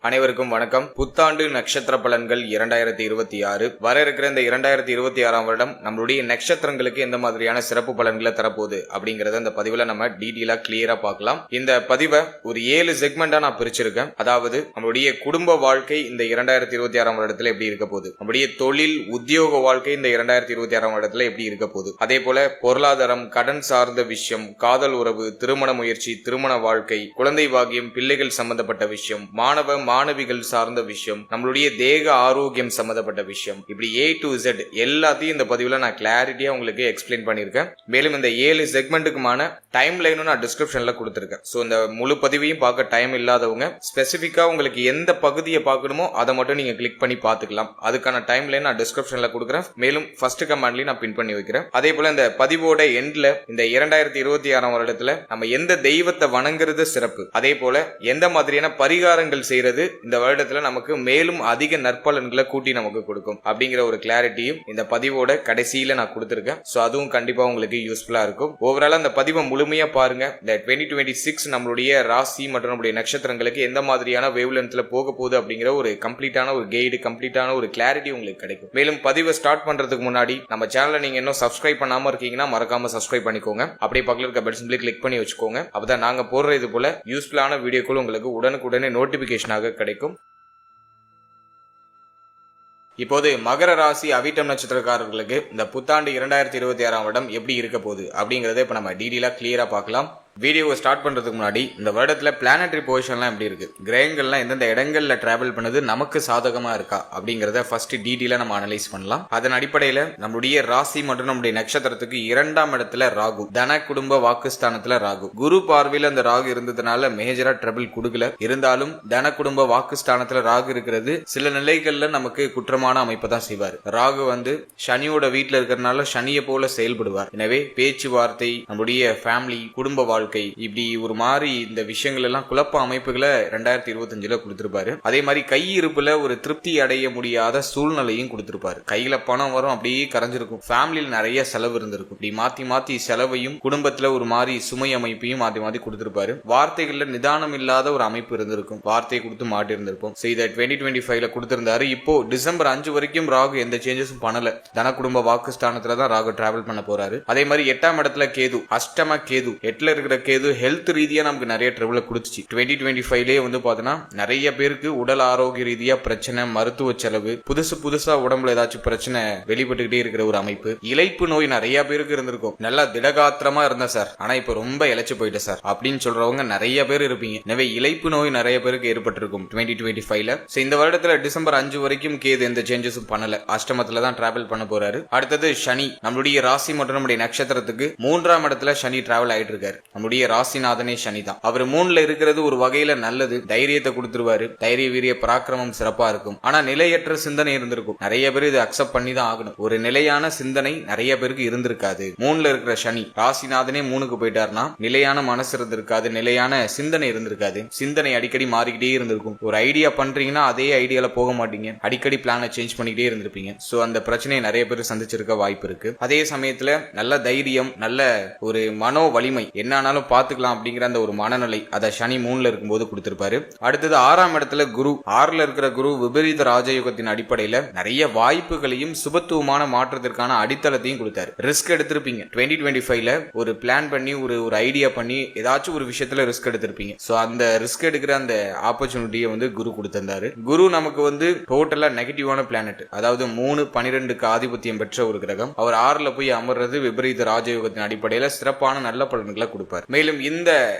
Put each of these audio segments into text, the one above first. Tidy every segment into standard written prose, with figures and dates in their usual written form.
அனைவருக்கும் வணக்கம். புத்தாண்டு நட்சத்திர பலன்கள் 2026 வர இருக்கிற இந்த 2026 வருடம் நம்மளுடைய நட்சத்திரங்களுக்கு எந்த மாதிரியான சிறப்பு பலன்களை தரப்போகுது அப்படிங்கறத இந்த பதிவுல நம்ம டீடெயிலா கிளியரா பார்க்கலாம். இந்த பதிவை ஒரு 7 செக்மெண்டா நான் பிரிச்சிருக்கேன். அதாவது நம்மளுடைய குடும்ப வாழ்க்கை இந்த 2026 வருடத்துல எப்படி இருக்க போகுது, நம்முடைய தொழில் உத்தியோக வாழ்க்கை இந்த 2026 வருடத்துல எப்படி இருக்க போகுது, அதே போல பொருளாதாரம், கடன் சார்ந்த விஷயம், காதல் உறவு, திருமண முயற்சி, திருமண வாழ்க்கை, குழந்தை பாக்கியம், பிள்ளைகள் சம்பந்தப்பட்ட விஷயம், மாணவிகள் சார்ந்த விஷயம், நம்மளுடைய தேக ஆரோக்கியம் சம்பந்தப்பட்ட விஷயம், இப்படி A to Z எல்லாத்தையும் இந்த பதிவுல நான் கிளாரிட்டியா உங்களுக்கு எக்ஸ்பிளைன் பண்ணிருக்கேன். மேலும் இந்த 7 செக்மெண்ட்டுக்குமான டைம் லைனும் நான் டிஸ்கிரிப்ஷன்ல கொடுத்திருக்கேன். சோ இந்த முழு பதிவையும் பார்க்க டைம் இல்லாதவங்க ஸ்பெசிபிக்கா உங்களுக்கு எந்த பகுதியை பார்க்கணுமோ அதை மட்டும் நீங்க கிளிக் பண்ணி பார்த்துக்கலாம். அதுக்கான டைம் லைன் நான் டிஸ்கிரிப்ஷன்ல கொடுக்குறேன். மேலும் ஃபர்ஸ்ட் கமெண்ட்லயும் நான் பின் பண்ணி வைக்கிறேன். அதே போல இந்த பதிவோட எண்ட்ல இந்த 2026 வருடத்துல நம்ம எந்த தெய்வத்தை வணங்குறது சிறப்பு, அதே போல எந்த மாதிரியான பரிகாரங்கள் செய்யறது இந்த வருடத்துல நமக்கு மேலும் அதிக நற்பலன்களை கூட்டி நமக்கு கொடுக்கும் அப்படிங்கிற ஒரு கிளாரிட்டியும் இந்த பதிவோட கடைசியில நான் கொடுத்திருக்கேன். சோ அதுவும் கண்டிப்பா உங்களுக்கு யூஸ்ஃபுல்லா இருக்கும். ஓவரால் அந்த பதிவை முழுமையா பாருங்க. இந்த 2026 நம்மளுடைய ராசி மற்றும் நம்மளுடைய நட்சத்திரங்களுக்கு எந்த மாதிரியான வேவ் லென்த்ல போக போகுது அப்படிங்கிற ஒரு கம்ப்ளீட்டான ஒரு கைடு, கம்ப்ளீட்டான ஒரு கிளாரிட்டி உங்களுக்கு கிடைக்கும். மேலும் பதிவை ஸ்டார்ட் பண்றதுக்கு முன்னாடி நம்ம சேனலை நீங்க இன்னும் சப்ஸ்கிரைப் பண்ணாம இருக்கீங்கன்னா மறக்காம சப்ஸ்கிரைப் பண்ணிக்கோங்க. அப்படியே பக்கத்துல இருக்க பெல் சிம்பிளை கிளிக் பண்ணி வச்சுக்கோங்க. அப்பதான் நாங்க போடுற இது போல யூஸ்ஃபுல்லான வீடியோக்கள் உங்களுக்கு உடனுக்குடனே நோட்டிபிகேஷனாக கிடைக்கும். இப்போது மகர ராசி அவிட்டம் நட்சத்திரக்காரர்களுக்கு இந்த புத்தாண்டு 2026 வருடம் எப்படி இருக்க போகுது அப்படிங்கறத இப்ப நம்ம டீடெயிலா கிளியரா பார்க்கலாம். வீடியோவை ஸ்டார்ட் பண்றதுக்கு முன்னாடி இந்த வருடத்துல பிளானட்டரி பொசிஷன்லாம் எப்படி இருக்கு, கிரகங்கள்லாம் எந்தெந்த இடங்கள்ல டிராவல் பண்ணது நமக்கு சாதகமா இருக்கா அப்படிங்கறத ஃபர்ஸ்ட் டீடெயிலா நம்ம அனலைஸ் பண்ணலாம். அதன் அடிப்படையில நம்மளுடைய ராசி மற்றும் நம்முடைய நட்சத்திரத்துக்கு 2ஆம் இடத்துல ராகு, தன குடும்ப வாக்குஸ்தானத்துல ராகு, குரு பார்வையில அந்த ராகு இருந்ததுனால மேஜரா ட்ரபிள் கொடுக்கல. இருந்தாலும் தன குடும்ப வாக்குஸ்தானத்துல ராகு இருக்கிறது சில நிலைகள்ல நமக்கு குற்றமான அமைப்பை தான் செய்வார். ராகு சனியோட வீட்டுல இருக்கிறதுனால சனியை போல செயல்படுவார். எனவே பேச்சுவார்த்தை, நம்முடைய ஃபேமிலி, குடும்ப வாழ்க்கை, இப்படி ஒரு மாதிரி இந்த விஷயங்கள் எல்லாம் குழப்ப அமைப்புகளை 2025 கொடுத்திருப்பாரு. அதே மாதிரி கையிருப்புல ஒரு திருப்தி அடைய முடியாத சூழ்நிலையும் கொடுத்திருப்பாரு. கையில பணம் வரும், அப்படியே கரைஞ்சிருக்கும். ஃபேமிலியில் நிறைய செலவு இருந்திருக்கும். இப்படி மாத்தி மாத்தி செலவையும் குடும்பத்துல ஒரு மாதிரி சுமை அமைப்பையும் மாத்தி மாத்தி கொடுத்திருப்பாரு. வார்த்தைகள்ல நிதானம் இல்லாத ஒரு அமைப்பு இருந்திருக்கும். வார்த்தை கொடுத்து மாட்டி இருந்திருப்போம். இதை 2025 கொடுத்திருந்தாரு. இப்போ டிசம்பர் 5 வரைக்கும் ராகு எந்த சேஞ்சஸும் பண்ணல. தன குடும்ப வாக்குஸ்தானத்துல தான் ராகு டிராவல் பண்ண போறாரு. அதே மாதிரி 8ஆம் இடத்துல கேது, அஷ்டம கேது, 8ல இருக்கிற கேது ஹெல்த் ரீதியா நமக்கு நிறைய ட்ரபிள் கொடுத்துச்சு. 2025 பாத்தீங்கன்னா நிறைய பேருக்கு உடல் ஆரோக்கிய ரீதியா பிரச்சனை, மருத்துவ செலவு, புதுசா உடம்புல ஏதாச்சும் பிரச்சனை வெளிப்பட்டுக்கிட்டே இருக்கிற ஒரு அமைப்பு. இளைப்பு நோய் நிறைய பேருக்கு இருந்திருக்கும். நல்லா திடகாத்திரமா இருந்த சார், ஆனா இப்ப ரொம்ப இழைச்சு போயிட்ட சார் அப்படின்னு சொல்றவங்க நிறைய பேர் இருப்பீங்க. எனவே இளைப்பு நோய் நிறைய பேருக்கு ஏற்பட்டிருக்கும் 2025. இந்த வருடத்துல டிசம்பர் 5 வரைக்கும் கேது எந்த சேஞ்சஸும் பண்ணல. அஷ்டமத்துல தான் டிராவல் பண்ண போறாரு. அடுத்தது சனி, நம்மளுடைய ராசி மற்றும் நம்முடைய நட்சத்திரத்துக்கு 3ஆம் இடத்துல சனி டிராவல் ஆயிட்டு இருக்காரு. நம்முடைய ராசிநாதனே சனி தான். அவர் 3ல இருக்கிறது ஒரு வகையில நல்லது. தைரியத்தை கொடுத்துருவாரு. தைரிய வீரிய பராக்கிரமம் சிறப்பா இருக்கும். ஆனா நிலையற்ற சிந்தனை இருந்திருக்கும். நிறைய பேர் இதை அக்செப்ட் பண்ணி தான் ஆகணும். ஒரு நிலையான சிந்தனை நிறைய பேருக்கு இருந்திருக்காது. 3ல இருக்கிற சனி, ராசிநாதனே 3க்கு போயிட்டாருன்னா நிலையான மனசு இருந்திருக்காது, நிலையான சிந்தனை இருந்திருக்காது. சிந்தனை அடிக்கடி மாறிக்கிட்டே இருந்திருக்கும். ஒரு ஐடியா பண்றீங்கன்னா அதே ஐடியால போக மாட்டீங்க. அடிக்கடி பிளானை சேஞ்ச் பண்ணிக்கிட்டே இருந்திருப்பீங்க. சோ அந்த பிரச்சனையை நிறைய பேர் சந்திச்சிருக்க வாய்ப்பு இருக்கு. அதே சமயத்துல நல்ல தைரியம், நல்ல ஒரு மனோ வலிமை, என்ன பாத்துக்கலாம் அப்படிங்கிற அந்த ஒரு மனநிலை அதை சனி 3ல இருக்கும்போது கொடுத்திருப்பாரு. அடுத்தது 6ஆம் இடத்துல குரு, 6ல இருக்கிற குரு விபரீத ராஜயோகத்தின் அடிப்படையில நிறைய வாய்ப்புகளையும் சுபத்துவமான மாற்றத்திற்கான அடித்தளத்தையும் கொடுத்தாரு. ரிஸ்க் எடுத்திருப்பீங்க 2025 ஒரு பிளான் பண்ணி ஒரு ஐடியா பண்ணி ஏதாச்சும் ஒரு விஷயத்துல ரிஸ்க் எடுத்திருப்பீங்க. சோ அந்த ரிஸ்க் எடுக்கிற அந்த ஆப்பர்ச்சுனிட்டியை குரு கொடுத்திருந்தாரு. குரு நமக்கு டோட்டலா நெகட்டிவான பிளானட், அதாவது 3, 12க்கு ஆதிபத்தியம் பெற்ற ஒரு கிரகம். அவர் 6ல போய் அமர்றது விபரீத ராஜயோகத்தின் அடிப்படையில சிறப்பான நல்ல பலன்களை கொடுப்பார். மேலும் இந்த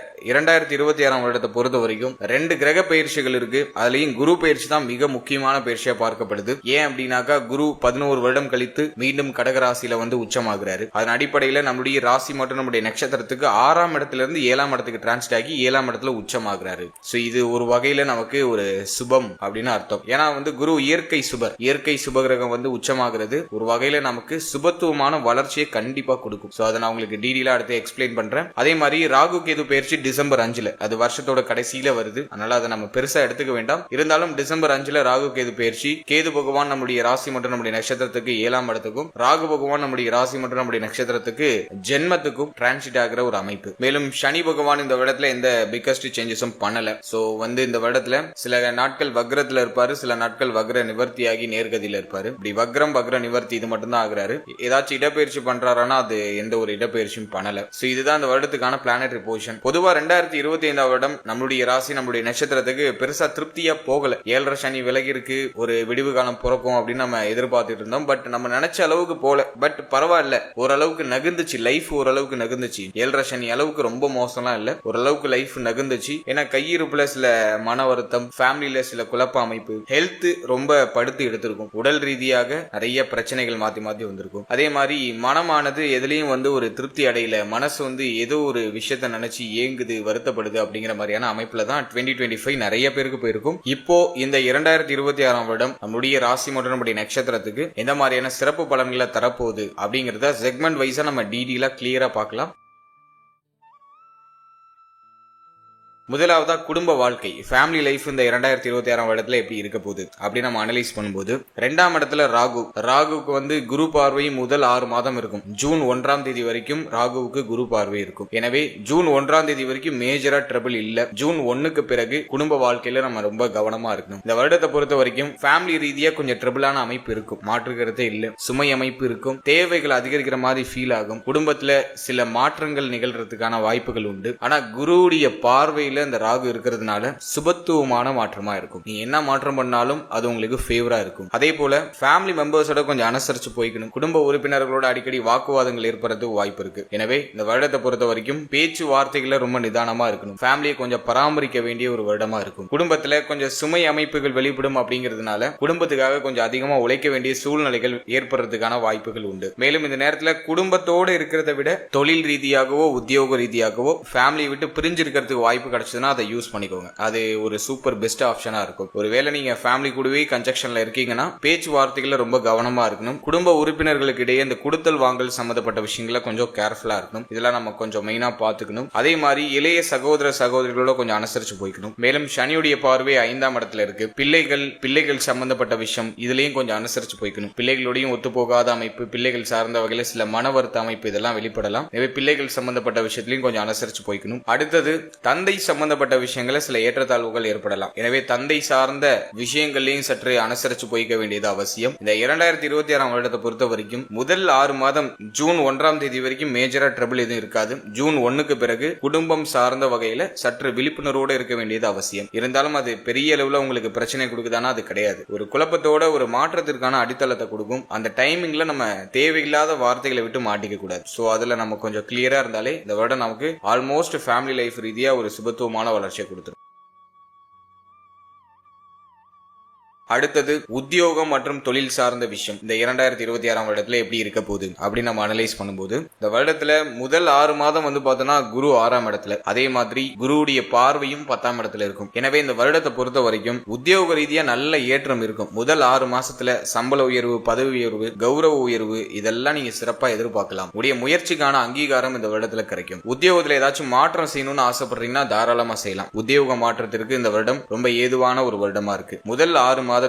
2026 வருடத்தை பொறுத்த வரைக்கும் 2 கிரக பயிற்சிகள் இருக்கு. அதுலயும் குரு பயிற்சி தான் மிக முக்கியமான பயிற்சியா பார்க்கப்படுது. ஏன் அப்படின்னாக்கா குரு 11 வருடம் கழித்து மீண்டும் கடகராசியில உச்சமாகிறாரு. அதன் அடிப்படையில நம்முடைய ராசி மற்றும் நம்முடைய நட்சத்திரத்துக்கு 6ஆம் இடத்துல இருந்து 7ஆம் இடத்துக்கு டிரான்ஸ்ட் ஆகி 7ஆம் இடத்துல உச்சமாகிறாரு. சோ இது ஒரு வகையில நமக்கு ஒரு சுபம் அப்படின்னு அர்த்தம். ஏன்னா குரு இயற்கை சுபர், இயற்கை சுபகிரகம் உச்சமாகிறது ஒரு வகையில நமக்கு சுபத்துவமான வளர்ச்சியை கண்டிப்பா கொடுக்கும். சோ அதை நான் உங்களுக்கு டீடெயிலா அடுத்து எக்ஸ்பிளைன் பண்றேன். அதே மாதிரி மாதிரி ராகு கேது பயிற்சி டிசம்பர் 5 அது வருஷத்தோட கடைசியில வருது. அதனால அதை நம்ம பெருசா எடுத்துக்க வேண்டாம். இருந்தாலும் டிசம்பர் 5 ராகு கேது பயிற்சி. கேது பகவான் நம்முடைய ராசி மற்றும் நம்முடைய நட்சத்திரத்துக்கு 7ஆம் இடத்துக்கும், ராகு பகவான் நம்முடைய ராசி மற்றும் நம்முடைய நட்சத்திரத்துக்கு ஜென்மத்துக்கும் டிரான்சிட் ஆகிற ஒரு அமைப்பு. மேலும் சனி பகவான் இந்த வருடத்துல எந்த பிக்கஸ்ட் சேஞ்சஸும் பண்ணல. சோ இந்த வருடத்துல சில நாட்கள் வக்ரத்துல இருப்பாரு, சில நாட்கள் வக்ர நிவர்த்தியாகி நேர்கதியில இருப்பாரு. இப்படி வக்ர நிவர்த்தி இது மட்டும் தான் ஆகுறாரு. ஏதாச்சும் இடப்பெயர்ச்சி பண்றாருன்னா அது எந்த ஒரு இடப்பெயர்ச்சியும் பண்ணல. சோ இதுதான் இந்த வருடத்துக்கான பிளானட்டரி பொசிஷன். பொதுவா 2025 வருடம் நம்மளுடைய ராசி நம்மளுடைய நட்சத்திரத்துக்கு பெருசா திருப்தியா போகல. 7.5 சனி விலகி இருக்கு, ஒரு விடிவு காலம் பிறக்கும் அப்படின்னு நம்ம எதிர்பார்த்துட்டு இருந்தோம். பட் நம்ம நினைச்ச அளவுக்கு போல. பட் பரவாயில்ல, ஓரளவுக்கு நகர்ந்துச்சு லைஃப், ஓரளவுக்கு நகர்ந்துச்சு. 7.5 சனி அளவுக்கு ரொம்ப மோசம்லாம் இல்ல, ஓரளவுக்கு லைஃப் நகர்ந்துச்சு. ஏன்னா கையிருப்புல சில மன வருத்தம், ஃபேமிலியில சில குழப்ப அமைப்பு, ஹெல்த் ரொம்ப படுத்து எடுத்திருக்கும். உடல் ரீதியாக நிறைய பிரச்சனைகள் மாத்தி மாத்தி வந்திருக்கும். அதே மாதிரி மனமானது எதுலயும் ஒரு திருப்தி அடையல. மனசு ஏதோ ஒரு விஷயத்த நினைச்சு ஏங்குது, வருத்தப்படுது அப்படிங்கிற மாதிரியான அமைப்புல தான் 2025 நிறைய பேருக்கு போயிருக்கும். இப்போ இந்த 2026 வருடம் நம்முடைய ராசி மற்றும் நம்முடைய நட்சத்திரத்துக்கு எந்த மாதிரியான சிறப்பு பலன்களை தரப்போகுது அப்படிங்கறத செக்மெண்ட் வைஸா நம்ம டீடெயிலா கிளியரா பார்க்கலாம். முதலாவதா குடும்ப வாழ்க்கை, ஃபேமிலி லைஃப் இந்த 2026 வருடத்துல எப்படி இருக்க போகுது அப்படின்னு நம்ம அனலைஸ் பண்ணும்போது, 2ஆம் இடத்துல ராகுக்கு குரு பார்வை முதல் 6 மாதம் இருக்கும். ஜூன் 1ஆம் தேதி வரைக்கும் ராகுவுக்கு குரு பார்வை இருக்கும். எனவே ஜூன் 1ஆம் தேதி வரைக்கும் மேஜரா ட்ரபிள் இல்ல. ஜூன் 1க்கு பிறகு குடும்ப வாழ்க்கையில நம்ம ரொம்ப கவனமா இருக்கணும். இந்த வருடத்தை பொறுத்த வரைக்கும் ஃபேமிலி ரீதியா கொஞ்சம் ட்ரபிளான அமைப்பு இருக்கும், மாற்றுக்கிறதே இல்ல. சுமை அமைப்பு இருக்கும், தேவைகள் அதிகரிக்கிற மாதிரி ஃபீல் ஆகும். குடும்பத்துல சில மாற்றங்கள் நிகழ்றதுக்கான வாய்ப்புகள் உண்டு. ஆனா குருவுடைய பார்வை இந்த ராகு இருக்கிறதுனால சுபத்துவமான மாற்றமா இருக்கும். நீ என்ன மாற்றம் பண்ணாலும் அது உங்களுக்கு ஃபேவரா இருக்கும். அதே போல ஃபேமிலி மெம்பர்ஸோட கொஞ்சம் அனுசரிச்சு போய்க்கணும். குடும்ப உறுப்பினர்களோட அடிக்கடி வாக்குவாதங்கள் ஏற்படுறதுக்கு வாய்ப்பு இருக்கு. எனவே இந்த வருடத்தை பொறுத்த வரைக்கும் பேச்சு வார்த்தைகளை ரொம்ப நிதானமா இருக்கணும். ஃபேமிலியை கொஞ்சம் பராமரிக்க வேண்டிய ஒரு வருடமா இருக்கும். குடும்பத்துல கொஞ்சம் சுமை அமைப்புகள் வெளிப்படும் அப்படிங்கிறதுனால குடும்பத்துக்காக கொஞ்சம் அதிகமா உழைக்க வேண்டிய சூழ்நிலைகள் ஏற்படுறதுக்கான வாய்ப்புகள் உண்டு. மேலும் இந்த நேரத்துல குடும்பத்தோடு இருக்கிறத விட தொழில் ரீதியாகவோ உத்தியோக ரீதியாகவோ ஃபேமிலியை விட்டு பிரிஞ்சு இருக்கிறதுக்கு வாய்ப்பு கிடைச்சதுன்னா அதை யூஸ் பண்ணிக்கோங்க. அது ஒரு சூப்பர் பெஸ்ட் ஆப்ஷனா இருக்கும். ஒருவேளை நீங்க ஃபேமிலி கூடவே கன்ஜெக்ஷன்ல இருக்கீங்கன்னா பேச்சுவார்த்தைகளை ரொம்ப கவனமா இருக்கணும். குடும்ப உறுப்பினர்களுக்கு இடையே இந்த கொடுத்தல் வாங்கல் சம்பந்தப்பட்ட விஷயங்களை கொஞ்சம் கேர்ஃபுல்லா இருக்கணும். இதெல்லாம் நம்ம கொஞ்சம் மெயினா பாத்துக்கணும். அதே மாதிரி இளைய சகோதரிகளோட கொஞ்சம் அனுசரிச்சு போய்க்கணும். மேலும் சனியுடைய பார்வை 5ஆம் இடத்துல இருக்கு. பிள்ளைகள் சம்பந்தப்பட்ட விஷயம் இதுலயும் கொஞ்சம் அனுசரிச்சு போய்க்கணும். பிள்ளைகளோடையும் ஒத்து போகாத அமைப்பு, பிள்ளைகள் சார்ந்த வகையில சில மன வருத்த அமைப்பு இதெல்லாம் வெளிப்படலாம். எனவே பிள்ளைகள் சம்பந்தப்பட்ட விஷயத்திலையும் கொஞ்சம் அனுசரிச்சு போய்க்கணும். அடுத்தது தந்தை சம்பந்தப்பட்ட விஷயங்கள சில ஏற்றத்தாழ்வுகள் ஏற்படலாம். எனவே தந்தை சார்ந்த விஷயங்களையும் சற்று அனுசரிச்சு போய்க்க வேண்டியது அவசியம். இந்த 2026 வருடத்தை பொறுத்த வரைக்கும் முதல் 6 மாதம் ஜூன் 1ஆம் தேதி வரைக்கும் மேஜரா ட்ரபிள் எதுவும் இருக்காது. ஜூன் 1க்கு பிறகு குடும்பம் சார்ந்த வகையில சற்று விழிப்புணர்வோடு இருக்க வேண்டியது அவசியம். இருந்தாலும் அது பெரிய அளவுல உங்களுக்கு பிரச்சனை கொடுக்குதானா அது கிடையாது. ஒரு குழப்பத்தோட ஒரு மாற்றத்திற்கான அடித்தளத்தை கொடுக்கும். அந்த டைமிங்ல நம்ம தேவையில்லாத வார்த்தைகளை விட்டு மாட்டிக்க கூடாது. சோ அதுல நம்ம கொஞ்சம் கிளியரா இருந்தாலே இந்த வருடம் நமக்கு ஆல்மோஸ்ட் ஃபேமிலி லைஃப் ரீதியா ஒரு சுபத்துவமான வளர்ச்சியை கொடுத்துரும். அடுத்தது உத்தியோகம் மற்றும் தொழில் சார்ந்த விஷயம் இந்த 2026 வருடத்துல எப்படி இருக்க போகுது அப்படின்னு நம்ம அனலைஸ் பண்ணும்போது, இந்த வருடத்துல முதல் 6 மாதம் பார்த்தோம்னா குரு 6ஆம் இடத்துல, அதே மாதிரி குருவுடைய பார்வையும் 10ஆம் இடத்துல இருக்கும். எனவே இந்த வருடத்தை பொறுத்த வரைக்கும் உத்தியோக ரீதியா நல்ல ஏற்றம் இருக்கும். முதல் 6 மாசத்துல சம்பள உயர்வு, பதவி உயர்வு, கௌரவ உயர்வு இதெல்லாம் நீங்க சிறப்பா எதிர்பார்க்கலாம். உடைய முயற்சிக்கான அங்கீகாரம் இந்த வருடத்துல கிடைக்கும். உத்தியோகத்துல ஏதாச்சும் மாற்றம் செய்யணும்னு ஆசைப்படுறீங்கன்னா தாராளமா செய்யலாம். உத்தியோக மாற்றத்திற்கு இந்த வருடம் ரொம்ப ஏதுவான ஒரு வருடமா இருக்கு. முதல் 6 மாதத்துல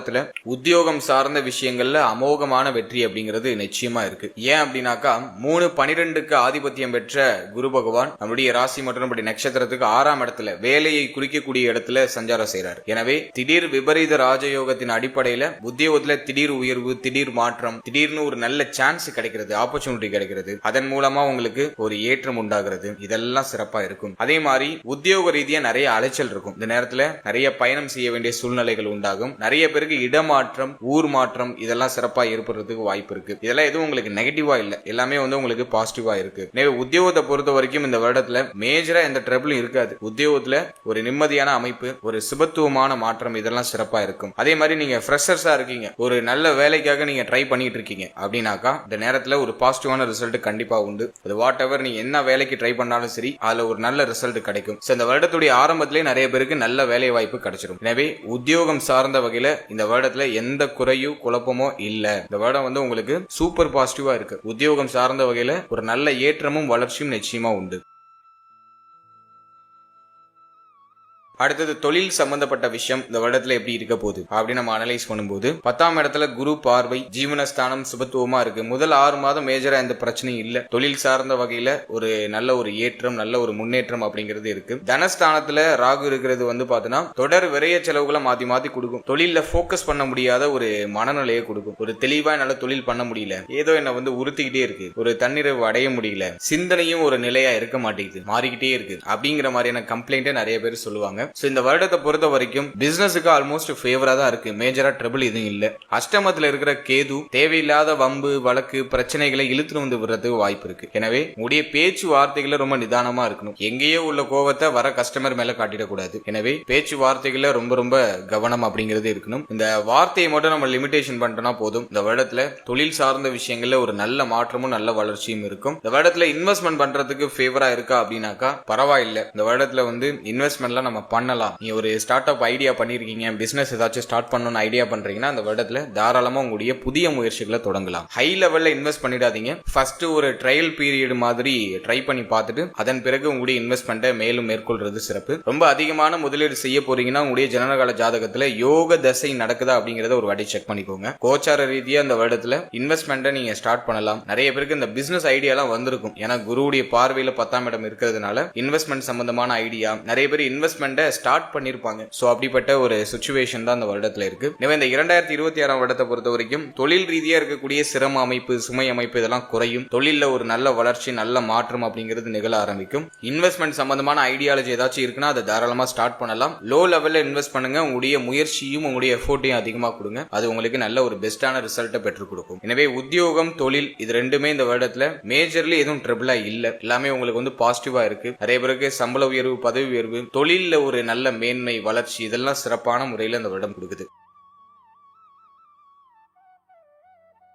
உத்தியோகம் சார்ந்த விஷயங்கள்ல அமோகமான வெற்றி அப்படிங்கிறது நிச்சயமா இருக்கு. ஏன் அப்படின்னாக்கா 3-12க்கு ஆதிபத்தியம் பெற்ற குரு பகவான் நம்முடைய ராசி மற்றும் நம்முடைய நட்சத்திரத்துக்கு 6ஆம் இடத்துல வேலையை குறிக்கக்கூடிய இடத்துல சஞ்சாரம் செய்யறாரு. எனவே திடீர் விபரீத ராஜயோகத்தின் அடிப்படையில உத்தியோகத்துல திடீர் உயர்வு, திடீர் மாற்றம், திடீர்னு ஒரு நல்ல சான்ஸ் கிடைக்கிறது, ஆப்பர்ச்சுனிட்டி கிடைக்கிறது. அதன் மூலமா உங்களுக்கு ஒரு ஏற்றம் உண்டாகிறது. இதெல்லாம் சிறப்பா இருக்கும். அதே மாதிரி உத்தியோக ரீதியா நிறைய அலைச்சல் இருக்கும். இந்த நேரத்துல நிறைய பயணம் செய்ய வேண்டிய சூழ்நிலைகள் உண்டாகும். நிறைய பேருக்கு இடமாற்றம், ஊர் மாற்றம் இதெல்லாம் சிறப்பா ஏற்படுறதுக்கு வாய்ப்பு இருக்கு. இதெல்லாம் எதுவும் உங்களுக்கு நெகட்டிவா இல்ல, எல்லாமே உங்களுக்கு பாசிட்டிவா இருக்கு. எனவே உத்தியோகத்தை பொறுத்த வரைக்கும் இந்த வருடத்துல மேஜரா எந்த ட்ரபிளும் இருக்காது. உத்தியோகத்துல ஒரு நிம்மதியான அமைப்பு, ஒரு சுபத்துவமான மாற்றம் இதெல்லாம் சிறப்பா இருக்கும். அதே மாதிரி நீங்க ஃப்ரெஷர்ஸா இருக்கீங்க, ஒரு நல்ல வேலைக்காக நீங்க ட்ரை பண்ணிட்டு இருக்கீங்க அப்படின்னாக்கா இந்த நேரத்துல ஒரு பாசிட்டிவான ரிசல்ட் கண்டிப்பா உண்டு. அது வாட் எவர் நீங்க என்ன வேலைக்கு ட்ரை பண்ணாலும் சரி அதுல ஒரு நல்ல ரிசல்ட் கிடைக்கும். இந்த வருடத்துடைய ஆரம்பத்திலே நிறைய பேருக்கு நல்ல வேலை வாய்ப்பு கிடைச்சிடும். எனவே உத்தியோகம் சார்ந்த வகையில இந்த வருடத்துல எந்த குறையும் குழப்பமோ இல்ல. இந்த வருடம் உங்களுக்கு சூப்பர் பாசிட்டிவா இருக்கு. உத்தியோகம் சார்ந்த வகையில ஒரு நல்ல ஏற்றமும் வளர்ச்சியும் நிச்சயமா உண்டு. அடுத்தது தொழில் சம்பந்தப்பட்ட விஷயம் இந்த வருடத்துல எப்படி இருக்க போகுது அப்படின்னு நம்ம அனலைஸ் பண்ணும்போது 10ஆம் இடத்துல குரு பார்வை ஜீவனஸ்தானம் சுபத்துவமா இருக்கு. முதல் 6 மாதம் மேஜரா எந்த பிரச்சனையும் இல்ல. தொழில் சார்ந்த வகையில ஒரு நல்ல ஒரு ஏற்றம், நல்ல ஒரு முன்னேற்றம் அப்படிங்கிறது இருக்கு. தனஸ்தானத்துல ராகு இருக்கிறது வந்து பாத்தீங்கன்னா தொடர் விரைய செலவுகளை மாத்தி மாத்தி கொடுக்கும். தொழில போக்கஸ் பண்ண முடியாத ஒரு மனநிலையை கொடுக்கும். ஒரு தெளிவா என்னால தொழில் பண்ண முடியல, ஏதோ என்ன வந்து உறுத்திக்கிட்டே இருக்கு, ஒரு தன்னிறைவு அடைய முடியல, சிந்தனையும் ஒரு நிலையா இருக்க மாட்டேங்குது, மாறிக்கிட்டே இருக்கு அப்படிங்கிற மாதிரியான கம்ப்ளைண்ட் நிறைய பேர் சொல்லுவாங்க. இந்த வருடத்தை பொறுத்த வரைக்கும் பிசினஸுக்கு ஆல்மோஸ்ட் ஃபேவரா தான் இருக்கு. மேஜரா ட்ரபிள் எதுவும் இல்ல. அஷ்டமத்துல இருக்கிற கேது தேவையில்லாத வம்பு வழக்கு பிரச்சனைகளை இழுத்து வந்து விடுறதுக்கு வாய்ப்பு இருக்கு. எனவே உடைய பேச்சு வார்த்தைகளை ரொம்ப நிதானமா இருக்கணும். எங்கேயோ உள்ள கோவத்தை வர கஸ்டமர் மேல காட்டிடக்கூடாது. எனவே பேச்சு வார்த்தைகளை ரொம்ப ரொம்ப கவனம் அப்படிங்கிறது இருக்கணும். இந்த வார்த்தையை மட்டும் நம்ம லிமிடேஷன் பண்ணிட்டோம்னா போதும். இந்த வருடத்துல தொழில் சார்ந்த விஷயங்கள்ல ஒரு நல்ல மாற்றமும் நல்ல வளர்ச்சியும் இருக்கும். இந்த வருடத்துல இன்வெஸ்ட்மெண்ட் பண்றதுக்கு ஃபேவரா இருக்கா அப்படின்னாக்கா பரவாயில்ல. இந்த வருடத்துல வந்து இன்வெஸ்ட்மெண்ட்லாம் நம்ம பண்ணலாம். நீ ஒரு ஸ்டார்ட் அப் ஐடியா பண்ணிருக்கீங்க, பிசினஸ் ஏதாச்சும் ஸ்டார்ட் பண்ணணும்னு ஐடியா பண்றீங்கன்னா அந்த வருடத்துல தாராளமா உங்களுடைய புதிய முயற்சிகளை தொடங்கலாம். ஹை லெவல்ல இன்வெஸ்ட் பண்ணிடாதீங்க. ஃபர்ஸ்ட் ஒரு ட்ரையல் பீரியட் மாதிரி ட்ரை பண்ணி பார்த்துட்டு அதன் பிறகு உங்களுடைய இன்வெஸ்ட்மெண்ட்டை மேலும் மேற்கொள்றது சிறப்பு. ரொம்ப அதிகமான முதலீடு செய்ய போறீங்கன்னா உங்களுடைய ஜனனகால ஜாதகத்துல யோக தசை நடக்குதா அப்படிங்கறத ஒரு வாட்டி செக் பண்ணிக்கோங்க. கோச்சார ரீதியா இந்த வருடத்துல இன்வெஸ்ட்மெண்ட்டை நீங்க ஸ்டார்ட் பண்ணலாம். நிறைய பேருக்கு இந்த பிசினஸ் ஐடியாலாம் வந்திருக்கும். ஏன்னா குருவுடைய பார்வையில 10ஆம் இடம் இருக்கிறதுனால இன்வெஸ்ட்மெண்ட் சம்பந்தமான ஐடியா நிறைய பேர் இன்வெஸ்ட்மெண்ட்டை ஸ்டார்ட் பண்ணிருப்பாங்க. சோ அப்படிப்பட்ட ஒரு சிச்சுவேஷன் தான் இந்த வருடத்துல இருக்கு. இந்த 2026ஆம் வருடத்தை பொறுத்த வரைக்கும் தொழில் ரீதியா இருக்கக்கூடிய சிரம அமைப்பு, சுமை அமைப்பு இதெல்லாம் குறையும். தொழில ஒரு நல்ல வளர்ச்சி, நல்ல மாற்றம் அப்படிங்கிறது நிகழ ஆரம்பிக்கும். இன்வெஸ்ட்மெண்ட் சம்பந்தமான ஐடியாலஜி ஏதாச்சும் இருக்குன்னா அதை தாராளமா ஸ்டார்ட் பண்ணலாம். லோ லெவல்ல இன்வெஸ்ட் பண்ணுங்க. உங்களுடைய முயற்சியும் உங்களுடைய எஃபோர்ட்டையும் அதிகமா கொடுங்க. அது உங்களுக்கு நல்ல ஒரு பெஸ்டான ரிசல்ட்டை பெற்றுக் கொடுக்கும். எனவே உத்தியோகம், தொழில் இது ரெண்டுமே இந்த வருடத்துல மேஜர்லி எதுவும் ட்ரபிளா இல்ல. எல்லாமே உங்களுக்கு வந்து பாசிட்டிவா இருக்கு. நிறைய பேருக்கு சம்பள உயர்வு, பதவி உயர்வு, தொழில ஒரு நல்ல மேன்மை, வளர்ச்சி இதெல்லாம் சிறப்பான முறையில் இந்த வருடம் கொடுக்குது.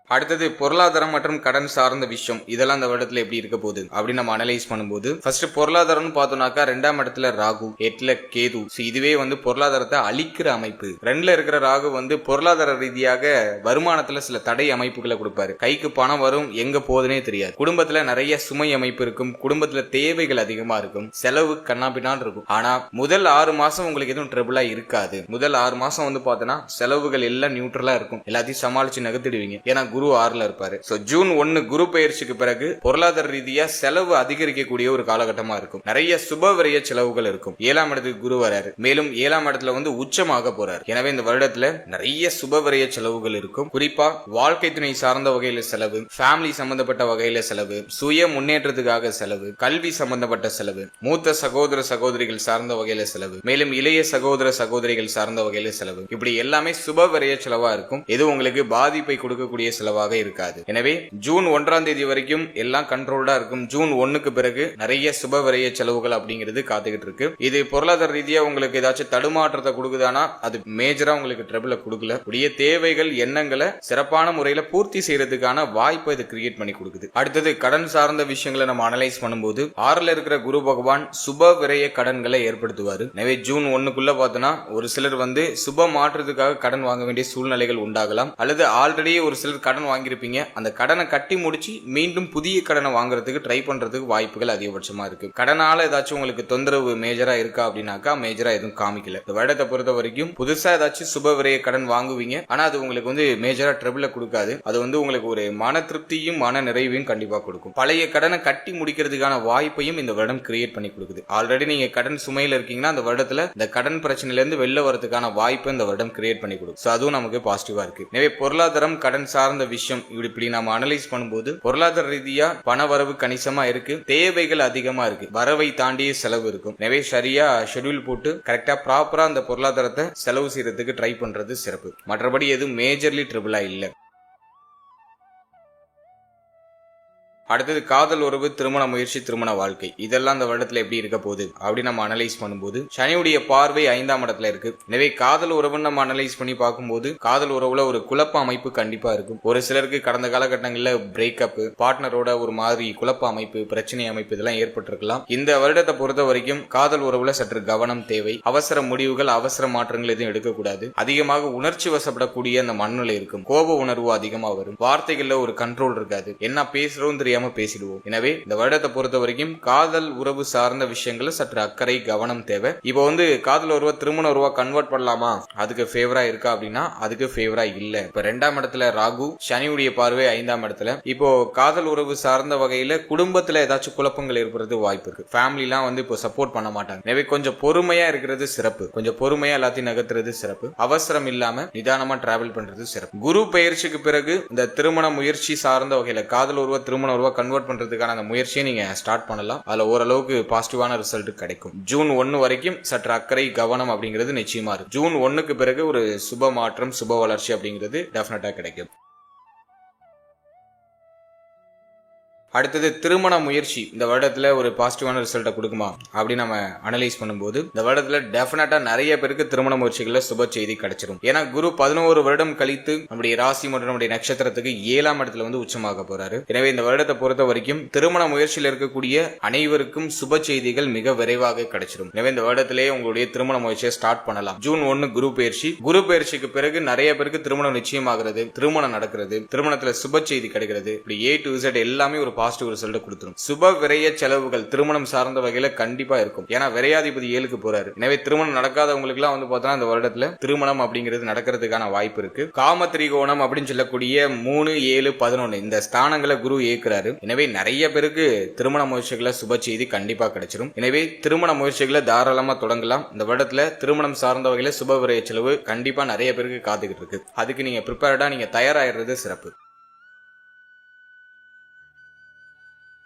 அடுத்தது பொருளாதாரம் மற்றும் கடன் சார்ந்த விஷயம் இதெல்லாம் இந்த வருடத்துல எப்படி இருக்க போகுது அப்படின்னு நம்ம அனலைஸ் பண்ணும்போது ஃபர்ஸ்ட் பொருளாதாரம்னு பார்த்தோம்னாக்கா 2ஆம் இடத்துல ராகு, 8ல கேது. இதுவே வந்து பொருளாதாரத்தை அழிக்கிற அமைப்பு. 2ல இருக்கிற ராகு வந்து பொருளாதார ரீதியாக வருமானத்துல சில தடை அமைப்புகளை கொடுப்பாரு. கைக்கு பணம் வரும், எங்க போகுதுன்னே தெரியாது. குடும்பத்துல நிறைய சுமை அமைப்பு இருக்கும். குடும்பத்துல தேவைகள் அதிகமா இருக்கும். செலவு கண்ணாபின்னான் இருக்கும். ஆனா முதல் 6 மாசம் உங்களுக்கு எதுவும் ட்ரபிளா இருக்காது. முதல் 6 மாசம் வந்து பார்த்தோன்னா செலவுகள் எல்லாம் நியூட்ரலா இருக்கும். எல்லாத்தையும் சமாளிச்சு நகர்த்திடுவீங்க. ஏன்னா குரு 6ல இருப்பாரு. சோ ஜூன் 1 குரு பெயர்ச்சிக்கு பிறகு பொருளாதார ரீதியா செலவு அதிகரிக்கக்கூடிய ஒரு காலகட்டமா இருக்கும். நிறைய சுப விரய செலவுகள் இருக்கும். 7ஆம் இடத்துக்கு குரு வராரு. மேலும் 7ஆம் இடத்துல வந்து உச்சமாக போறாரு. எனவே இந்த வருடத்துல நிறைய சுப விரய செலவுகள் இருக்கும். குறிப்பா வாழ்க்கை துணை சார்ந்த வகையில செலவு, ஃபேமிலி சம்பந்தப்பட்ட வகையில செலவு, சுய முன்னேற்றத்துக்காக செலவு, கல்வி சம்பந்தப்பட்ட செலவு, மூத்த சகோதர சகோதரிகள் சார்ந்த வகையில செலவு, மேலும் இளைய சகோதர சகோதரிகள் சார்ந்த வகையில செலவு, இப்படி எல்லாமே சுப விரய செலவா இருக்கும். இது உங்களுக்கு பாதிப்பை கொடுக்கக்கூடிய செலவாக இருக்காது. எனவே ஜூன் 1ஆம் தேதி வரைக்கும் எல்லாம் கண்ட்ரோல்டா இருக்கும். ஜூன் 1க்கு பிறகு நிறைய சுப விரய செலவுகள் அப்படிங்கிறது காத்துக்கிட்டு இருக்கு. இது பொருளாதார ரீதியா உங்களுக்கு ஏதாச்சும் தடுமாற்றத்தை கொடுக்குதானா அது மேஜரா உங்களுக்கு ட்ரபிள கொடுக்கல. உடைய தேவைகள், எண்ணங்களை சிறப்பான முறையில பூர்த்தி செய்யறதுக்கான வாய்ப்பை இது கிரியேட் பண்ணி கொடுக்குது. அடுத்தது கடன் சார்ந்த விஷயங்களை நம்ம அனலைஸ் பண்ணும்போது 6ல இருக்கிற குரு பகவான் சுப விரய கடன்களை ஏற்படுத்துவாரு. எனவே ஜூன் 1க்குள்ள பார்த்தோன்னா ஒரு சிலர் வந்து சுப மாற்றத்துக்காக கடன் வாங்க வேண்டிய சூழ்நிலைகள் உண்டாகலாம். அல்லது ஆல்ரெடி ஒரு சிலர் கடன் வாங்கியிருப்பீங்க. அந்த கடனை கட்டி முடிச்சு மீண்டும் புதிய கடனை வாங்குறதுக்கு ட்ரை பண்றதுக்கு வாய்ப்புகள் அதிகபட்சமா இருக்கு. கடனால ஏதாச்சும் உங்களுக்கு தொந்தரவு மேஜரா இருக்கா அப்படின்னாக்கா மேஜரா எதுவும் காமிக்கல. இந்த வருடத்தை பொறுத்த வரைக்கும் புதுசா ஏதாச்சும் சுப விரய கடன் வாங்குவீங்க. ஆனா அது உங்களுக்கு வந்து மேஜரா ட்ரபிள கொடுக்காது. அது வந்து உங்களுக்கு ஒரு மன திருப்தியும் மன நிறைவையும் கண்டிப்பா கொடுக்கும். பழைய கடனை கட்டி முடிக்கிறதுக்கான வாய்ப்பையும் இந்த வருடம் கிரியேட் பண்ணி கொடுக்குது. ஆல்ரெடி நீங்க கடன் சுமையில இருக்கீங்கன்னா அந்த வருடத்துல இந்த கடன் பிரச்சனையில இருந்து வெளில வரதுக்கான வாய்ப்பை இந்த வருடம் கிரியேட் பண்ணி கொடுக்கும். அதுவும் நமக்கு பாசிட்டிவா இருக்கு. எனவே பொருளாதாரம், கடன் சார்ந்த விஷயம் இப்படி நம்ம அனலைஸ் பண்ணும்போது பொருளாதார ரீதியா பண வரவு கணிசமா இருக்கு. தேவைகள் அதிகமா இருக்கு. வரவை தாண்டிய செலவு இருக்கும். எனவே சரியா ஷெட்யூல் போட்டு கரெக்டா ப்ராப்பரா அந்த பொருளாதாரத்தை செலவு செய்யறதுக்கு ட்ரை பண்றது சிறப்பு. மற்றபடி எதுவும் மேஜர்லி ட்ரிபிளா இல்ல. அடுத்தது காதல் உறவு, திருமண முயற்சி, திருமண வாழ்க்கை இதெல்லாம் இந்த வருடத்துல எப்படி இருக்க போகுது அப்படி நம்ம அனலைஸ் பண்ணும்போது சனியுடைய பார்வை 5ஆம் இடத்துல இருக்கு. எனவே காதல் உறவுன்னு நம்ம அனலைஸ் பண்ணி பார்க்கும்போது காதல் உறவுல ஒரு குழப்ப அமைப்பு கண்டிப்பா இருக்கும். ஒரு சிலருக்கு கடந்த காலகட்டங்களில் பிரேக்கப், பார்ட்னரோட ஒரு மாதிரி குழப்ப அமைப்பு, பிரச்சனை அமைப்பு இதெல்லாம் ஏற்பட்டிருக்கலாம். இந்த வருடத்தை பொறுத்த வரைக்கும் காதல் உறவுல சற்று கவனம் தேவை. அவசர முடிவுகள், அவசர மாற்றங்கள் எதுவும் எடுக்கக்கூடாது. அதிகமாக உணர்ச்சி வசப்படக்கூடிய அந்த மனநிலை இருக்கும். கோப உணர்வு அதிகமா வரும். வார்த்தைகள்ல ஒரு கண்ட்ரோல் இருக்காது. என்ன பேசுறோம் தெரியாம தெரியாம பேசிடுவோம். எனவே இந்த வருடத்தை பொறுத்த வரைக்கும் காதல் உறவு சார்ந்த விஷயங்கள்ல சற்று அக்கறை கவனம் தேவை. இப்போ காதல் உறவா திருமண உறவா கன்வெர்ட் பண்ணலாமா, அதுக்கு ஃபேவரா இருக்கா அப்படின்னா அதுக்கு ஃபேவரா இல்ல. இப்ப 2ஆம் இடத்துல ராகு, சனியுடைய பார்வை 5ஆம் இடத்துல. இப்போ காதல் உறவு சார்ந்த வகையில குடும்பத்துல ஏதாச்சும் குழப்பங்கள் ஏற்படுறது வாய்ப்பு இருக்கு. ஃபேமிலிலாம் இப்போ சப்போர்ட் பண்ண மாட்டாங்க. எனவே கொஞ்சம் பொறுமையா இருக்கிறது சிறப்பு. கொஞ்சம் பொறுமையா எல்லாத்தையும் நகர்த்துறது சிறப்பு. அவசரம் இல்லாம நிதானமா டிராவல் பண்றது சிறப்பு. குரு பெயர்ச்சிக்கு பிறகு இந்த திருமண முயற்சி சார்ந்த வகையில காதல் உறவா திருமண உறவா கன்வெர்ட் பண்றதுக்கான அந்த முயற்சியை நீங்க ஸ்டார்ட் பண்ணலாம். அதுல ஓரளவுக்கு பாசிட்டிவான ரிசல்ட் கிடைக்கும். ஜூன் 1 வரைக்கும் சற்று அக்கறை கவனம் அப்படிங்கிறது நிச்சயமா இருக்கு. ஜூன் 1க்கு பிறகு ஒரு சுப மாற்றம் சுப வளர்ச்சி அப்படிங்கிறது டெஃபினட்டா கிடைக்கும். அடுத்தது திருமண முயற்சி இந்த வருடத்துல ஒரு பாசிட்டிவான ரிசல்ட்டை கொடுக்குமா அப்படின்னு நம்ம அனலைஸ் பண்ணும்போது இந்த வருடத்துல டெஃபினட்டா நிறைய பேருக்கு திருமண முயற்சிகள்ல சுப செய்தி கிடைச்சிடும். ஏன்னா குரு 11 வருடம் கழித்து நம்முடைய ராசி மற்றும் நம்முடைய நட்சத்திரத்துக்கு 7ஆம் இடத்துல உச்சமாக போறாரு. எனவே இந்த வருடத்தை பொறுத்த வரைக்கும் திருமண முயற்சியில் இருக்கக்கூடிய அனைவருக்கும் சுப செய்திகள் மிக விரைவாக கிடைச்சிடும். எனவே இந்த வருடத்திலேயே உங்களுடைய திருமண முயற்சியை ஸ்டார்ட் பண்ணலாம். ஜூன் 1 குரு பயிற்சி. குரு பயிற்சிக்கு பிறகு நிறைய பேருக்கு திருமணம் நிச்சயமாகிறது, திருமணம் நடக்கிறது, திருமணத்துல சுப செய்தி கிடைக்கிறது. இப்படி A to Z எல்லாமே ஒரு பாசிட்டிவ் ரிசல்ட் கொடுத்துரும். சுப விரய செலவுகள் திருமணம் சார்ந்த வகையில கண்டிப்பா இருக்கும். ஏன்னா விரையாதிபதி 7க்கு போறாரு. எனவே திருமணம் நடக்காதவங்களுக்கு எல்லாம் பார்த்தா இந்த வருடத்துல திருமணம் அப்படிங்கிறது நடக்கிறதுக்கான வாய்ப்பு இருக்கு. காம திரிகோணம் அப்படின்னு சொல்லக்கூடிய 3, 7, 11 இந்த ஸ்தானங்களை குரு ஏற்கிறாரு. எனவே நிறைய பேருக்கு திருமண முயற்சிகளை சுப செய்தி கண்டிப்பா கிடைச்சிடும். எனவே திருமண முயற்சிகளை தாராளமா தொடங்கலாம். இந்த வருடத்துல திருமணம் சார்ந்த வகையில சுப விரய செலவு கண்டிப்பா நிறைய பேருக்கு காத்துக்கிட்டு இருக்கு. அதுக்கு நீங்க ப்ரிப்பேர்டா நீங்க தயாராகிறது சிறப்பு.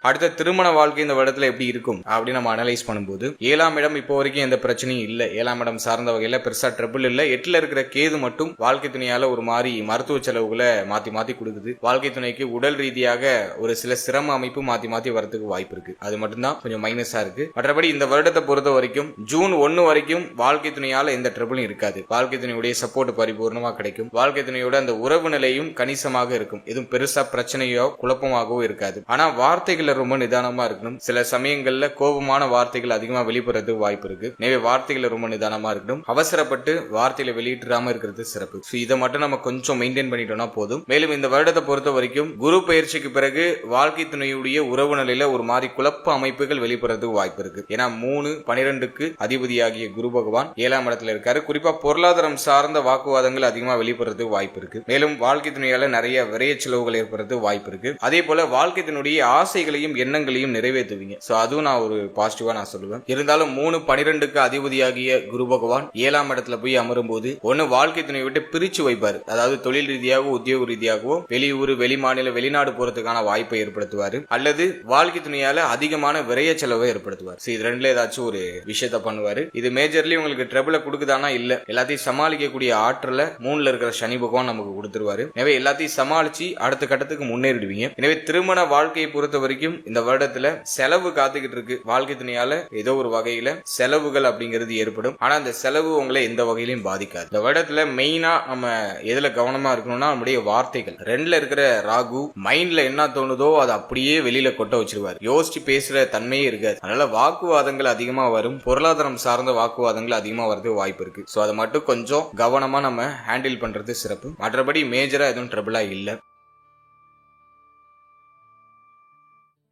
அடுத்த திருமண வாழ்க்கை இந்த வருடத்துல எப்படி இருக்கும் அப்படின்னு நம்ம அனலைஸ் பண்ணும்போது 7ஆம் இடம் இப்போ வரைக்கும் எந்த பிரச்சனையும் இல்ல. 7ஆம் இடம் சார்ந்த வகையில பெருசா ட்ரபிள் இல்ல. 8ல இருக்கிற கேது மட்டும் வாழ்க்கை துணையால ஒரு மாதிரி மருத்துவ செலவுகளை மாத்தி கொடுக்குது. வாழ்க்கை துணைக்கு உடல் ரீதியாக ஒரு சில சிரம அமைப்பு மாத்தி வரதுக்கு வாய்ப்பு இருக்கு. அது மட்டும்தான் கொஞ்சம் மைனஸா இருக்கு. மற்றபடி இந்த வருடத்தை பொறுத்த வரைக்கும் ஜூன் 1 வரைக்கும் வாழ்க்கை துணையால எந்த ட்ரபிளும் இருக்காது. வாழ்க்கை துணையுடைய சப்போர்ட் பரிபூர்ணமா கிடைக்கும். வாழ்க்கை துணையோட அந்த உறவு நிலையும் கணிசமாக இருக்கும். எதுவும் பெருசா பிரச்சனையோ குழப்பமாகவோ இருக்காது. ஆனா வார்த்தைகள் ரொம்ப நிதானமா இருக்கணும். சில சமயங்கள்ல கோபமான வார்த்தைகள் அதிகமா வெளிப்படுறது வாய்ப்பு இருக்கு. எனவே வார்த்தைகளை ரொம்ப நிதானமா இருக்கணும். அவசரப்பட்டு வார்த்தைகளை வெளியிடாம இருக்கிறது சிறப்பு. இதை மட்டும் நம்ம கொஞ்சம் மெயின்டைன் பண்ணிட்டோம்னா போதும். மேலும் இந்த வருடத்தை பொறுத்த வரைக்கும் குரு பயிற்சிக்கு பிறகு வாழ்க்கை துணையுடைய உறவு நிலையில ஒரு மாதிரி குழப்ப அமைப்புகள் வெளிப்படுறதுக்கு வாய்ப்பு இருக்கு. ஏன்னா 3, 12க்கு அதிபதியாகிய குரு பகவான் 7ஆம் இடத்துல இருக்காரு. குறிப்பா பொருளாதாரம் சார்ந்த வாக்குவாதங்கள் அதிகமா வெளிப்படுறதுக்கு வாய்ப்பு இருக்கு. மேலும் வாழ்க்கை துணையால நிறைய விரைய செலவுகள் ஏற்படுறது வாய்ப்பு இருக்கு. அதே போல வாழ்க்கை துணையுடைய ஆசைகளையும் எண்ணங்களையும் நிறைவேற்றுவீங்க. அதுவும் நான் ஒரு பாசிட்டிவா நான் சொல்லுவேன். இருந்தாலும் 3, 12க்கு அதிபதியாகிய குரு பகவான் 7ஆம் இடத்துல போய் அமரும் போது ஒன்னு வாழ்க்கை துணை விட்டு பிரிச்சு வைப்பாரு. அதாவது தொழில் ரீதியாகவோ உத்தியோக ரீதியாகவோ வெளியூர் வெளிமாநில வெளிநாடு போறதுக்கான வாய்ப்பை ஏற்படுத்துவாரு. அல்லது வாழ்க்கை துணையால அதிகமான விரைய செலவை ஏற்படுத்துவார். இது ரெண்டுல ஏதாச்சும் ஒரு விஷயத்த பண்ணுவாரு. இது மேஜர்லி உங்களுக்கு ட்ரபிள கொடுக்குதானா இல்ல, எல்லாத்தையும் சமாளிக்கக்கூடிய ஆற்றல 3ல இருக்கிற சனி பகவான் நமக்கு கொடுத்துருவாரு. எனவே எல்லாத்தையும் சமாளிச்சு அடுத்த கட்டத்துக்கு முன்னேறிடுவீங்க. எனவே திருமண வாழ்க்கையை பொறுத்த வரைக்கும் இந்த வருடத்துல செலவு காத்துக்கிட்டு இருக்கு. வாழ்க்கை துணையால ஏதோ ஒரு வகையில செலவுகள் அப்படிங்கிறது ஏற்படும். ஆனா அந்த செலவு உங்களை எந்த வகையிலும் பாதிக்காது. இந்த வருடத்துல மெயினா நம்ம எதுல கவனமா இருக்கணும்னா நம்முடைய வார்த்தைகள். 2ல இருக்கிற ராகு மைண்ட்ல என்ன தோணுதோ அதை அப்படியே வெளியில கொட்ட வச்சிருவாரு. யோசிச்சு பேசுற தன்மையே இருக்காது. அதனால வாக்குவாதங்கள் அதிகமா வரும். பொருளாதாரம் சார்ந்த வாக்குவாதங்கள் அதிகமா வரது வாய்ப்பு இருக்கு. அதை மட்டும் கொஞ்சம் கவனமா நம்ம ஹேண்டில் பண்றது சிறப்பு. மற்றபடி மேஜரா எதுவும் ட்ரபிளா இல்ல.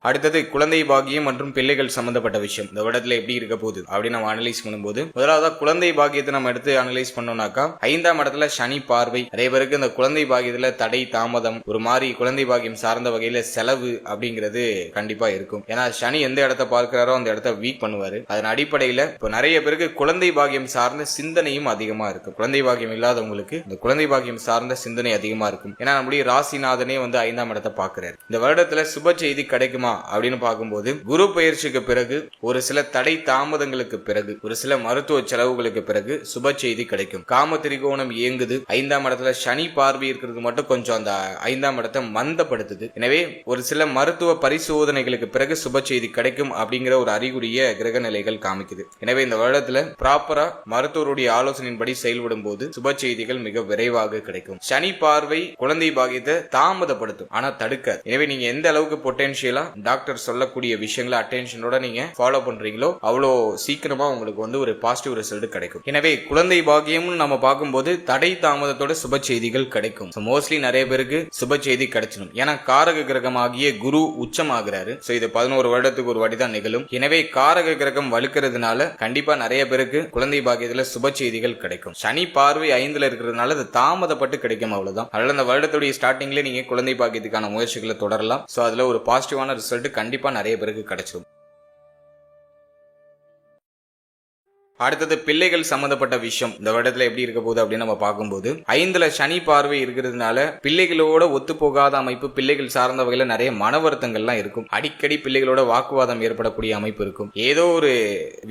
அடுத்தது குழந்தை பாக்கியம் மற்றும் பிள்ளைகள் சம்பந்தப்பட்ட விஷயம் இந்த வருடத்துல எப்படி இருக்க போகுது அப்படின்னு நம்ம அனலைஸ் பண்ணும்போது முதலாவது குழந்தை பாக்கியத்தை நம்ம எடுத்து அனலைஸ் பண்ணோம்னாக்கா 5ஆம் இடத்துல சனி பார்வை. அதே பேருக்கு இந்த குழந்தை பாக்கியத்துல தடை தாமதம் ஒரு மாதிரி குழந்தை பாக்கியம் சார்ந்த வகையில செலவு அப்படிங்கிறது கண்டிப்பா இருக்கும். ஏன்னா சனி எந்த இடத்த பார்க்கிறாரோ அந்த இடத்த வீக் பண்ணுவாரு. அதன் அடிப்படையில இப்போ நிறைய பேருக்கு குழந்தை பாக்கியம் சார்ந்த சிந்தனையும் அதிகமா இருக்கும். குழந்தை பாக்கியம் இல்லாதவங்களுக்கு இந்த குழந்தை பாக்கியம் சார்ந்த சிந்தனை அதிகமா இருக்கும். ஏன்னா நம்முடைய ராசிநாதனே 5ஆம் இடத்தை பார்க்கிறார். இந்த வருடத்துல சுப செய்தி கிடைக்குமா அப்படின்னு பார்க்கும்போது குரு பயிற்சிக்கு பிறகு ஒரு சில தடை தாமதங்களுக்கு பிறகு ஒரு சில மருத்துவ செலவுகளுக்கு பிறகு சுப செய்தி கிடைக்கும். காம திரிகோணம் இயங்குது. 5ஆம் இடத்துல சனி பார்வை இருக்கிறது மட்டும் கொஞ்சம் அந்த 5ஆம் இடத்தை மந்தப்படுத்துது. எனவே ஒரு சில மருத்துவ பரிசோதனைகளுக்கு பிறகு சுப செய்தி கிடைக்கும் அப்படிங்கிற ஒரு அறிகுறிய கிரக நிலைகள் காமிக்குது. எனவே இந்த வருடத்துல ப்ராப்பரா மருத்துவருடைய ஆலோசனையின்படி செயல்படும் போது சுப செய்திகள் மிக விரைவாக கிடைக்கும். சனி பார்வை குழந்தை பாக்கியத்தை தாமதப்படுத்தும், ஆனா தடுக்காது. எனவே நீங்க எந்த அளவுக்கு பொட்டன்ஷியலா டாக்டர் சொல்லக்கூடிய விஷயங்களை அட்டென்ஷனோட நீங்க ஃபாலோ பண்றீங்களோ அவ்வளோ சீக்கிரமா உங்களுக்கு வந்து ஒரு பாசிட்டிவ் ரிசல்ட் கிடைக்கும். எனவே குழந்தை பாக்கியம் நம்ம பார்க்கும்போது தடை தாமதத்தோட சுப செய்திகள் கிடைக்கும். மோஸ்ட்லி நிறைய பேருக்கு சுப செய்தி கிடைச்சிடும். ஏன்னா காரக கிரகமாகிய குரு உச்சமாகிறாரு. இது 11 வருடத்துக்கு ஒரு வாட்டி தான் நிகழும். எனவே காரக கிரகம் வலுக்கிறதுனால கண்டிப்பா நிறைய பேருக்கு குழந்தை பாக்கியத்துல சுப செய்திகள் கிடைக்கும். சனி பார்வை 5ல இருக்கிறதுனால அது தாமதப்பட்டு கிடைக்கும், அவ்வளவுதான். அதனால இந்த வருடத்துடைய ஸ்டார்டிங்ல நீங்க குழந்தை பாக்கியத்துக்கான முயற்சிகளை தொடரலாம். அதுல ஒரு பாசிட்டிவான ரிசல்ட் கண்டிப்பா நிறைய பேருக்கு கிடைச்சிடும். அடுத்தது பிள்ளைகள் சம்பந்தப்பட்ட விஷயம் இந்த வருடத்துல எப்படி இருக்க போகுது அப்படின்னு நம்ம பார்க்கும்போது 5ல சனி பார்வை இருக்கிறதுனால பிள்ளைகளோட ஒத்து போகாத அமைப்பு, பிள்ளைகள் சார்ந்த வகையில நிறைய மன வருத்தங்கள்லாம் இருக்கும். அடிக்கடி பிள்ளைகளோட வாக்குவாதம் ஏற்படக்கூடிய அமைப்பு இருக்கும். ஏதோ ஒரு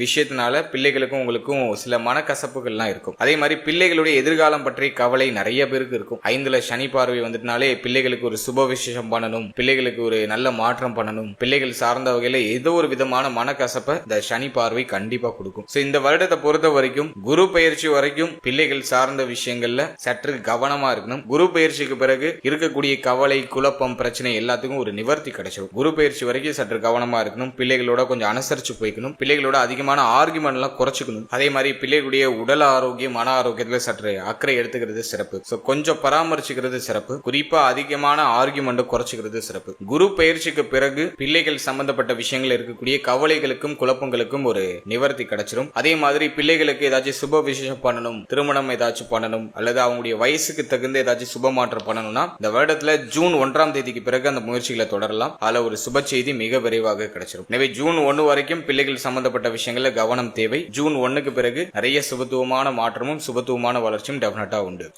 விஷயத்தினால பிள்ளைகளுக்கும் உங்களுக்கும் சில மனக்கசப்புகள்லாம் இருக்கும். அதே மாதிரி பிள்ளைகளுடைய எதிர்காலம் பற்றிய கவலை நிறைய பேருக்கு இருக்கும். 5ல சனி பார்வை வந்துட்டனாலே பிள்ளைகளுக்கு ஒரு சுப விசேஷம் பண்ணணும், பிள்ளைகளுக்கு ஒரு நல்ல மாற்றம் பண்ணணும், பிள்ளைகள் சார்ந்த வகையில ஏதோ ஒரு விதமான மனக்கசப்பை இந்த சனி பார்வை கண்டிப்பா கொடுக்கும். இந்த வருடத்தை பொறுத்த வரைக்கும் குரு பயிற்சி வரைக்கும் பிள்ளைகள் சார்ந்த விஷயங்கள்ல சற்று கவனமா இருக்கணும். குரு பயிற்சிக்கு பிறகு இருக்கக்கூடிய கவலை, குழப்பம், பிரச்சனை எல்லாத்துக்கும் ஒரு நிவர்த்தி கிடைச்சிடும். குரு பயிற்சி வரைக்கும் சற்று கவனமா இருக்கணும். பிள்ளைகளோட கொஞ்சம் அனுசரிச்சு போய்க்கணும். பிள்ளைகளோட அதிகமான ஆர்குமெண்ட் எல்லாம் குறைச்சிக்கணும். அதே மாதிரி பிள்ளைகளுடைய உடல் ஆரோக்கியம், மன ஆரோக்கியத்துல சற்று அக்கறை எடுத்துக்கிறது சிறப்பு. கொஞ்சம் பராமரிச்சுக்கிறது சிறப்பு. குறிப்பா அதிகமான ஆர்குமெண்ட் குறைச்சிக்கிறது சிறப்பு. குரு பயிற்சிக்கு பிறகு பிள்ளைகள் சம்பந்தப்பட்ட விஷயங்கள் இருக்கக்கூடிய கவலைகளுக்கும் குழப்பங்களுக்கும் ஒரு நிவர்த்தி கிடைச்சிடும். அதே மாதிரி பிள்ளைகளுக்கு ஏதாச்சும் சுப விசேஷம் பண்ணணும், திருமணம் ஏதாச்சும் பண்ணணும், அல்லது அவங்களுடைய வயசுக்கு தகுந்த ஏதாச்சும் சுப மாற்றம் பண்ணணும்னா இந்த வருடத்துல ஜூன் 1ஆம் தேதிக்கு பிறகு அந்த முயற்சிகளை தொடரலாம். அதுல ஒரு சுப செய்தி மிக விரைவாக கிடைச்சிடும். எனவே ஜூன் 1 வரைக்கும் பிள்ளைகள் சம்பந்தப்பட்ட விஷயங்கள்ல கவனம் தேவை. ஜூன் 1க்கு பிறகு நிறைய சுபத்துவமான மாற்றமும் சுபத்துவமான வளர்ச்சியும் டெஃபினட்டா உண்டு.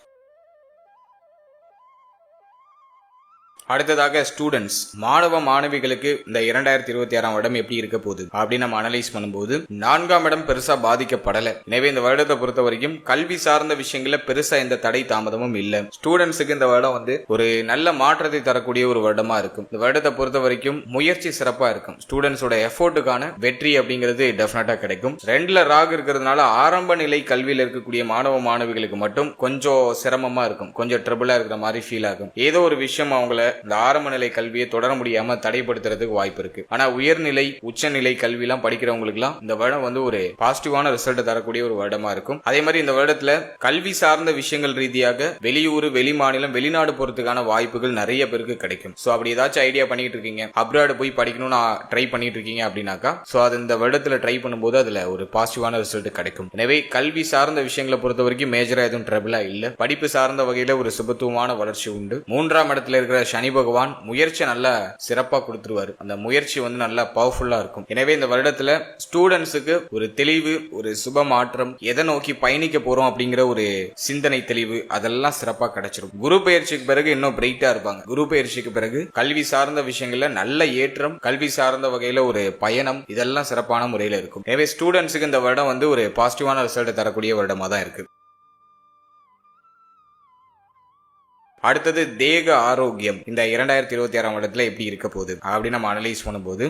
அடுத்ததாக ஸ்டூடெண்ட்ஸ், மாணவ மாணவிகளுக்கு இந்த 2026ஆம் வருடம் எப்படி இருக்க போகுது அப்படின்னு நம்ம அனலைஸ் பண்ணும்போது 4ஆம் இடம் பெருசா பாதிக்கப்படல. எனவே இந்த வருடத்தை பொறுத்த வரைக்கும் கல்வி சார்ந்த விஷயங்கள பெருசா எந்த தடை தாமதமும் இல்ல. ஸ்டூடெண்ட்ஸுக்கு இந்த வருடம் வந்து ஒரு நல்ல மாற்றத்தை தரக்கூடிய ஒரு வருடமா இருக்கும். இந்த வருடத்தை பொறுத்த வரைக்கும் முயற்சி சிறப்பா இருக்கும். ஸ்டூடெண்ட்ஸோட எஃபோர்ட்டுக்கான வெற்றி அப்படிங்கிறது டெஃபினட்டா கிடைக்கும். 2ல ராகு இருக்கிறதுனால ஆரம்ப நிலை கல்வியில் இருக்கக்கூடிய மாணவ மாணவிகளுக்கு மட்டும் கொஞ்சம் சிரமமா இருக்கும், கொஞ்சம் ட்ரபிளா இருக்கிற மாதிரி ஃபீல் ஆகும். ஏதோ ஒரு விஷயம் அவங்கள இந்த ஆரம்ப நிலை கல்வியை தொடர முடியாம தடைப்படுத்துறதுக்கு வாய்ப்பு இருக்கு. ஆனா உயர்நிலை, உச்சநிலை கல்வி எல்லாம் படிக்கிறவங்களுக்கு எல்லாம் இந்த வருடம் வந்து ஒரு பாசிட்டிவான ரிசல்ட் தரக்கூடிய ஒரு வருடமா இருக்கும். அதே மாதிரி இந்த வருடத்துல கல்வி சார்ந்த விஷயங்கள் ரீதியாக வெளியூர், வெளிமாநிலம், வெளிநாடு போறதுக்கான வாய்ப்புகள் நிறைய பேருக்கு கிடைக்கும். அப்படி ஏதாச்சும் ஐடியா பண்ணிட்டு இருக்கீங்க, அப்ராட் போய் படிக்கணும்னு ட்ரை பண்ணிட்டு இருக்கீங்க அப்படின்னாக்கா அது இந்த வருடத்துல ட்ரை பண்ணும்போது அதுல ஒரு பாசிட்டிவான ரிசல்ட் கிடைக்கும். எனவே கல்வி சார்ந்த விஷயங்களை பொறுத்த வரைக்கும் மேஜரா எதுவும் ட்ரபிளா இல்ல. படிப்பு சார்ந்த வகையில ஒரு சுபத்துவமான வளர்ச்சி உண்டு. 3ஆம் இடத்துல இருக்கிற சனி பகவான் முயற்சி நல்லா சிறப்பா கொடுத்துருவாரு. அந்த முயற்சி வந்து நல்லா பவர்ஃபுல்லா இருக்கும். எனவே இந்த வருடத்துல ஸ்டூடெண்ட்ஸுக்கு ஒரு தெளிவு, ஒரு சுப மாற்றம், எதை நோக்கி பயணிக்க போறோம் அப்படிங்கிற ஒரு சிந்தனை தெளிவு அதெல்லாம் சிறப்பா கிடைச்சிடும். குரு பயிற்சிக்கு பிறகு இன்னும் பிரைட்டா இருப்பாங்க. குரு பயிற்சிக்கு பிறகு கல்வி சார்ந்த விஷயங்கள்ல நல்ல ஏற்றம், கல்வி சார்ந்த வகையில ஒரு பயணம், இதெல்லாம் சிறப்பான முறையில இருக்கும். எனவே ஸ்டூடெண்ட்ஸுக்கு இந்த வருடம் வந்து ஒரு பாசிட்டிவான ரிசல்ட் தரக்கூடிய வருடமா தான் இருக்கு. அடுத்தது தேக ஆரோக்கியம் இந்த 2026ஆம் வருடத்துல எப்படி இருக்க போகுது அப்படின்னு நம்ம அனலைஸ் பண்ணும்போது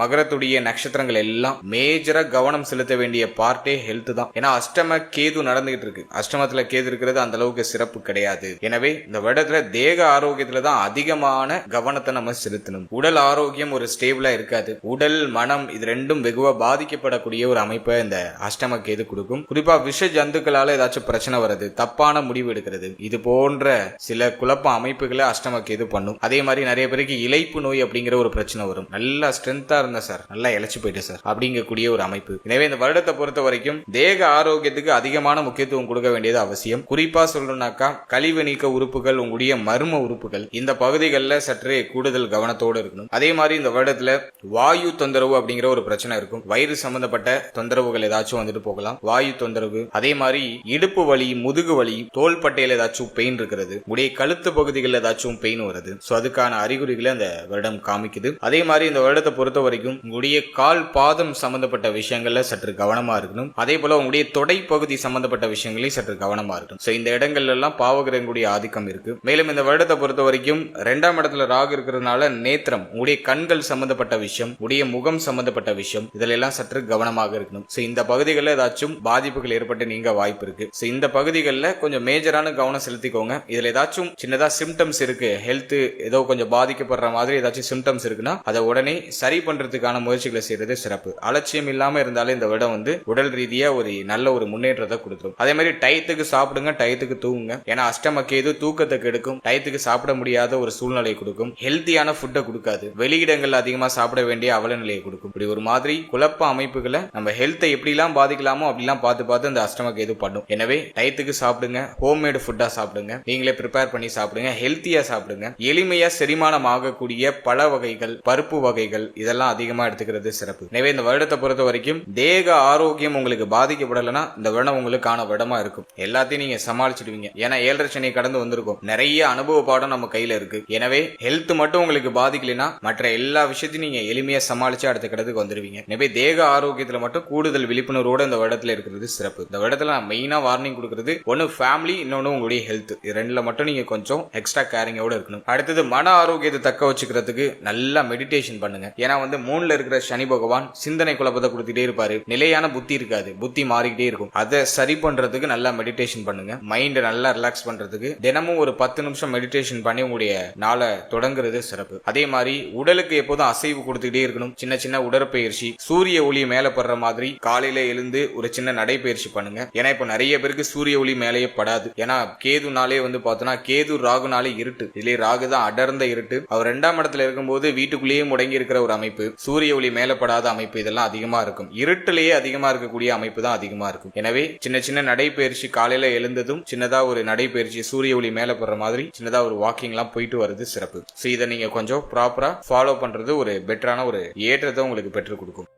மகரத்துடைய நட்சத்திரங்கள் எல்லாம் மேஜரா கவனம் செலுத்த வேண்டிய பார்ட்டே ஹெல்த் தான். ஏன்னா அஷ்டம கேது நடந்துகிட்டு இருக்கு. அஷ்டமத்துல கேது இருக்கிறது அந்த அளவுக்கு சிறப்பு கிடையாது. எனவே இந்த வருடத்துல தேக ஆரோக்கியத்துல தான் அதிகமான கவனத்தை நம்ம செலுத்தணும். உடல் ஆரோக்கியம் ஒரு ஸ்டேபிளா இருக்காது. உடல், மனம் இது ரெண்டும் வெகுவா பாதிக்கப்படக்கூடிய ஒரு அமைப்பை இந்த அஷ்டம கேது கொடுக்கும். குறிப்பா விஷ ஜந்துக்களால ஏதாச்சும் பிரச்சனை வருது, தப்பான முடிவு எடுக்கிறது, இது போன்ற சில குழப்ப அமைப்புகளை அஷ்டமக்கேது பண்ணும். அதே மாதிரி நிறைய பேருக்கு இளைப்பு நோய் அப்படிங்கிற ஒரு பிரச்சனை வரும். நல்லா ஸ்ட்ரென்த்தா இருந்த சார், நல்லா இழைச்சு போயிட்டு சார் அப்படிங்கக்கூடிய ஒரு அமைப்பு. எனவே இந்த வருடத்தை பொறுத்த வரைக்கும் தேக ஆரோக்கியத்துக்கு அதிகமான முக்கியத்துவம் கொடுக்க வேண்டியது அவசியம். குறிப்பா சொல்லணும்னாக்கா கழிவு நீக்க உறுப்புகள், உங்களுடைய மர்ம உறுப்புகள், இந்த பகுதிகளில் சற்றே கூடுதல் கவனத்தோடு இருக்கணும். அதே மாதிரி இந்த வருடத்துல வாயு தொந்தரவு அப்படிங்கிற ஒரு பிரச்சனை இருக்கும். வயிறு சம்பந்தப்பட்ட தொந்தரவுகள் ஏதாச்சும் வந்துட்டு போகலாம். வாயு தொந்தரவு, அதே மாதிரி இடுப்பு வலி, முதுகு வலி, தோள்பட்டையில ஏதாச்சும் பெயின் இருக்கிறது, உடைய கழுத்து பகுதிகளில் ஏதாச்சும் பெயின் வருது, அதுக்கான அறிகுறிகளை அந்த வருடம் காமிக்குது. அதே மாதிரி இந்த வருடத்தை பொறுத்த வரைக்கும் உங்களுடைய கால், பாதம் சம்பந்தப்பட்ட விஷயங்கள்ல சற்று கவனமா இருக்கணும். அதே போல உங்களுடைய தொடை பகுதி சம்பந்தப்பட்ட விஷயங்களையும் சற்று கவனமா இருக்கணும். இந்த இடங்கள்ல எல்லாம் பாவகிரகங்களுடைய ஆதிக்கம் இருக்கு. மேலும் இந்த வருடத்தை பொறுத்த வரைக்கும் 2ஆம் இடத்துல ராகு இருக்கிறதுனால நேத்திரம், உங்களுடைய கண்கள் சம்பந்தப்பட்ட விஷயம், உடைய முகம் சம்பந்தப்பட்ட விஷயம், இதுல எல்லாம் சற்று கவனமாக இருக்கணும். இந்த பகுதிகளில் ஏதாச்சும் பாதிப்புகள் ஏற்பட்டு நீங்க வாய்ப்பு இருக்கு. இந்த பகுதிகளில் கொஞ்சம் மேஜரான கவனம் செலுத்திக்கோங்க. இதுல ஏதாச்சும் சின்னதா சிம்டம்ஸ் இருக்கு, ஹெல்த் ஏதோ கொஞ்சம் பாதிக்கப்படுற மாதிரி ஏதாச்சும் சிம்டம்ஸ் இருக்குன்னா அதை உடனே சரி பண்றதுக்கான முயற்சிகளை செய்யறது சிறப்பு. அலட்சியம் இல்லாம இருந்தாலே இந்த விடம் உடல் ரீதியா ஒரு நல்ல ஒரு முன்னேற்றத்தை கொடுத்துரும். அதே மாதிரி டயத்துக்கு சாப்பிடுங்க, டயத்துக்கு தூங்குங்க. ஏன்னா அஷ்டம கேது தூக்கத்தை கெடுக்கும், டயத்துக்கு சாப்பிட முடியாத ஒரு சூழ்நிலை கொடுக்கும், ஹெல்த்தியான ஃபுட்டை கொடுக்காது, வெளியிடங்கள் அதிகமா சாப்பிட வேண்டிய அவல நிலையை கொடுக்கும். இப்படி ஒரு மாதிரி குழப்ப அமைப்புகளை நம்ம ஹெல்த்தை எப்படிலாம் பாதிக்கலாமோ அப்படிலாம் பார்த்து இந்த அஷ்டம கேது பண்ணும். எனவே டயத்துக்கு சாப்பிடுங்க, ஹோம்மேடு ஃபுட்டா சாப்பிடுங்க, நீங்களே ப்ரிப்பேர் பண்ணி சாப்பிடுங்க, ஹெல்த்தியா சாப்பிடுங்க. எளிமையா செரிமானம் ஆகக்கூடிய பழ வகைகள், பருப்பு வகைகள் இதெல்லாம் அதிகமா எடுத்துக்கிறது சிறப்பு. எனவே இந்த வருடத்தை பொறுத்த வரைக்கும் தேக ஆரோக்கியம் உங்களுக்கு பாதிக்கப்படலைன்னா இந்த வருடம் உங்களுக்கான வருடமா இருக்கும். எல்லாத்தையும் நீங்க சமாளிச்சிடுவீங்க. ஏன்னா 7.5 சனி கடந்து வந்திருக்கும், நிறைய அனுபவ பாடம் நம்ம கையில இருக்கு. எனவே ஹெல்த் மட்டும் உங்களுக்கு பாதிக்கலைன்னா மற்ற எல்லா விஷயத்தையும் நீங்க எளிமையா சமாளிச்சு அடுத்த கடத்துக்கு வந்துருவீங்க. எனவே தேக ஆரோக்கியத்துல மட்டும் கூடுதல் விழிப்புணர்வோட இந்த வருடத்துல இருக்கிறது சிறப்பு. இந்த வருடத்துல நான் மெயினா வார்னிங் கொடுக்கிறது ஒன்னு ஃபேமிலி, இன்னொன்னு உங்களுடைய ஹெல்த். இது ரெண்டுல மட்டும் நீங்க கொஞ்சம் எக்ஸ்ட்ரா கேரிங்கோட இருக்கணும். அடுத்தது மன ஆரோக்கியத்தை தக்க வச்சுக்கிறதுக்கு நல்லா மெடிடேஷன் பண்ணுங்க. ஏன்னா 3ல இருக்கிற சனி பகவான் சிந்தனை குழப்பத்தை கொடுத்துட்டே இருப்பாரு, நிலையான புத்தி இருக்காது, புத்தி மாறிக்கிட்டே இருக்கும். அதை சரி பண்றதுக்கு நல்லா மெடிடேஷன் பண்ணுங்க. மைண்ட் நல்லா ரிலாக்ஸ் பண்றதுக்கு தினமும் ஒரு 10 நிமிஷம் மெடிடேஷன் பண்ணி உங்களுடைய நாளை தொடங்குறது சிறப்பு. அதே மாதிரி உடலுக்கு எப்போதும் அசைவு கொடுத்துக்கிட்டே இருக்கணும். சின்ன சின்ன உடற்பயிற்சி, சூரிய ஒளி மேல படுற மாதிரி காலையில எழுந்து ஒரு சின்ன நடைபயிற்சி பண்ணுங்க. ஏன்னா இப்ப நிறைய பேருக்கு சூரிய ஒளி மேலேயே படாது. ஏன்னா கேதுனாலே பார்த்தோன்னா கேது ராகுனாலே இருட்டு, இதுலயே ராகு தான் அடர்ந்த இருட்டு. அவர் 2ஆம் இடத்துல இருக்கும்போது வீட்டுக்குள்ளேயே முடங்கி இருக்கிற ஒரு அமைப்பு, சூரிய ஒளி மேல படாத அமைப்பு, இதெல்லாம் அதிகமா இருக்கும். இருட்டிலேயே அதிகமா இருக்கக்கூடிய அமைப்பு தான் அதிகமா இருக்கும். எனவே சின்ன சின்ன நடைபயிற்சி, காலையில எழுந்ததும் சின்னதா ஒரு நடைபயிற்சி, சூரிய ஒளி மேல படுற மாதிரி சின்னதா ஒரு வாக்கிங் எல்லாம் போயிட்டு வருது சிறப்பு. இதை நீங்க கொஞ்சம் ப்ராப்பரா ஃபாலோ பண்றது ஒரு பெட்டரான ஒரு ஏற்றத்தை உங்களுக்கு பெற்றுக் கொடுக்கும்.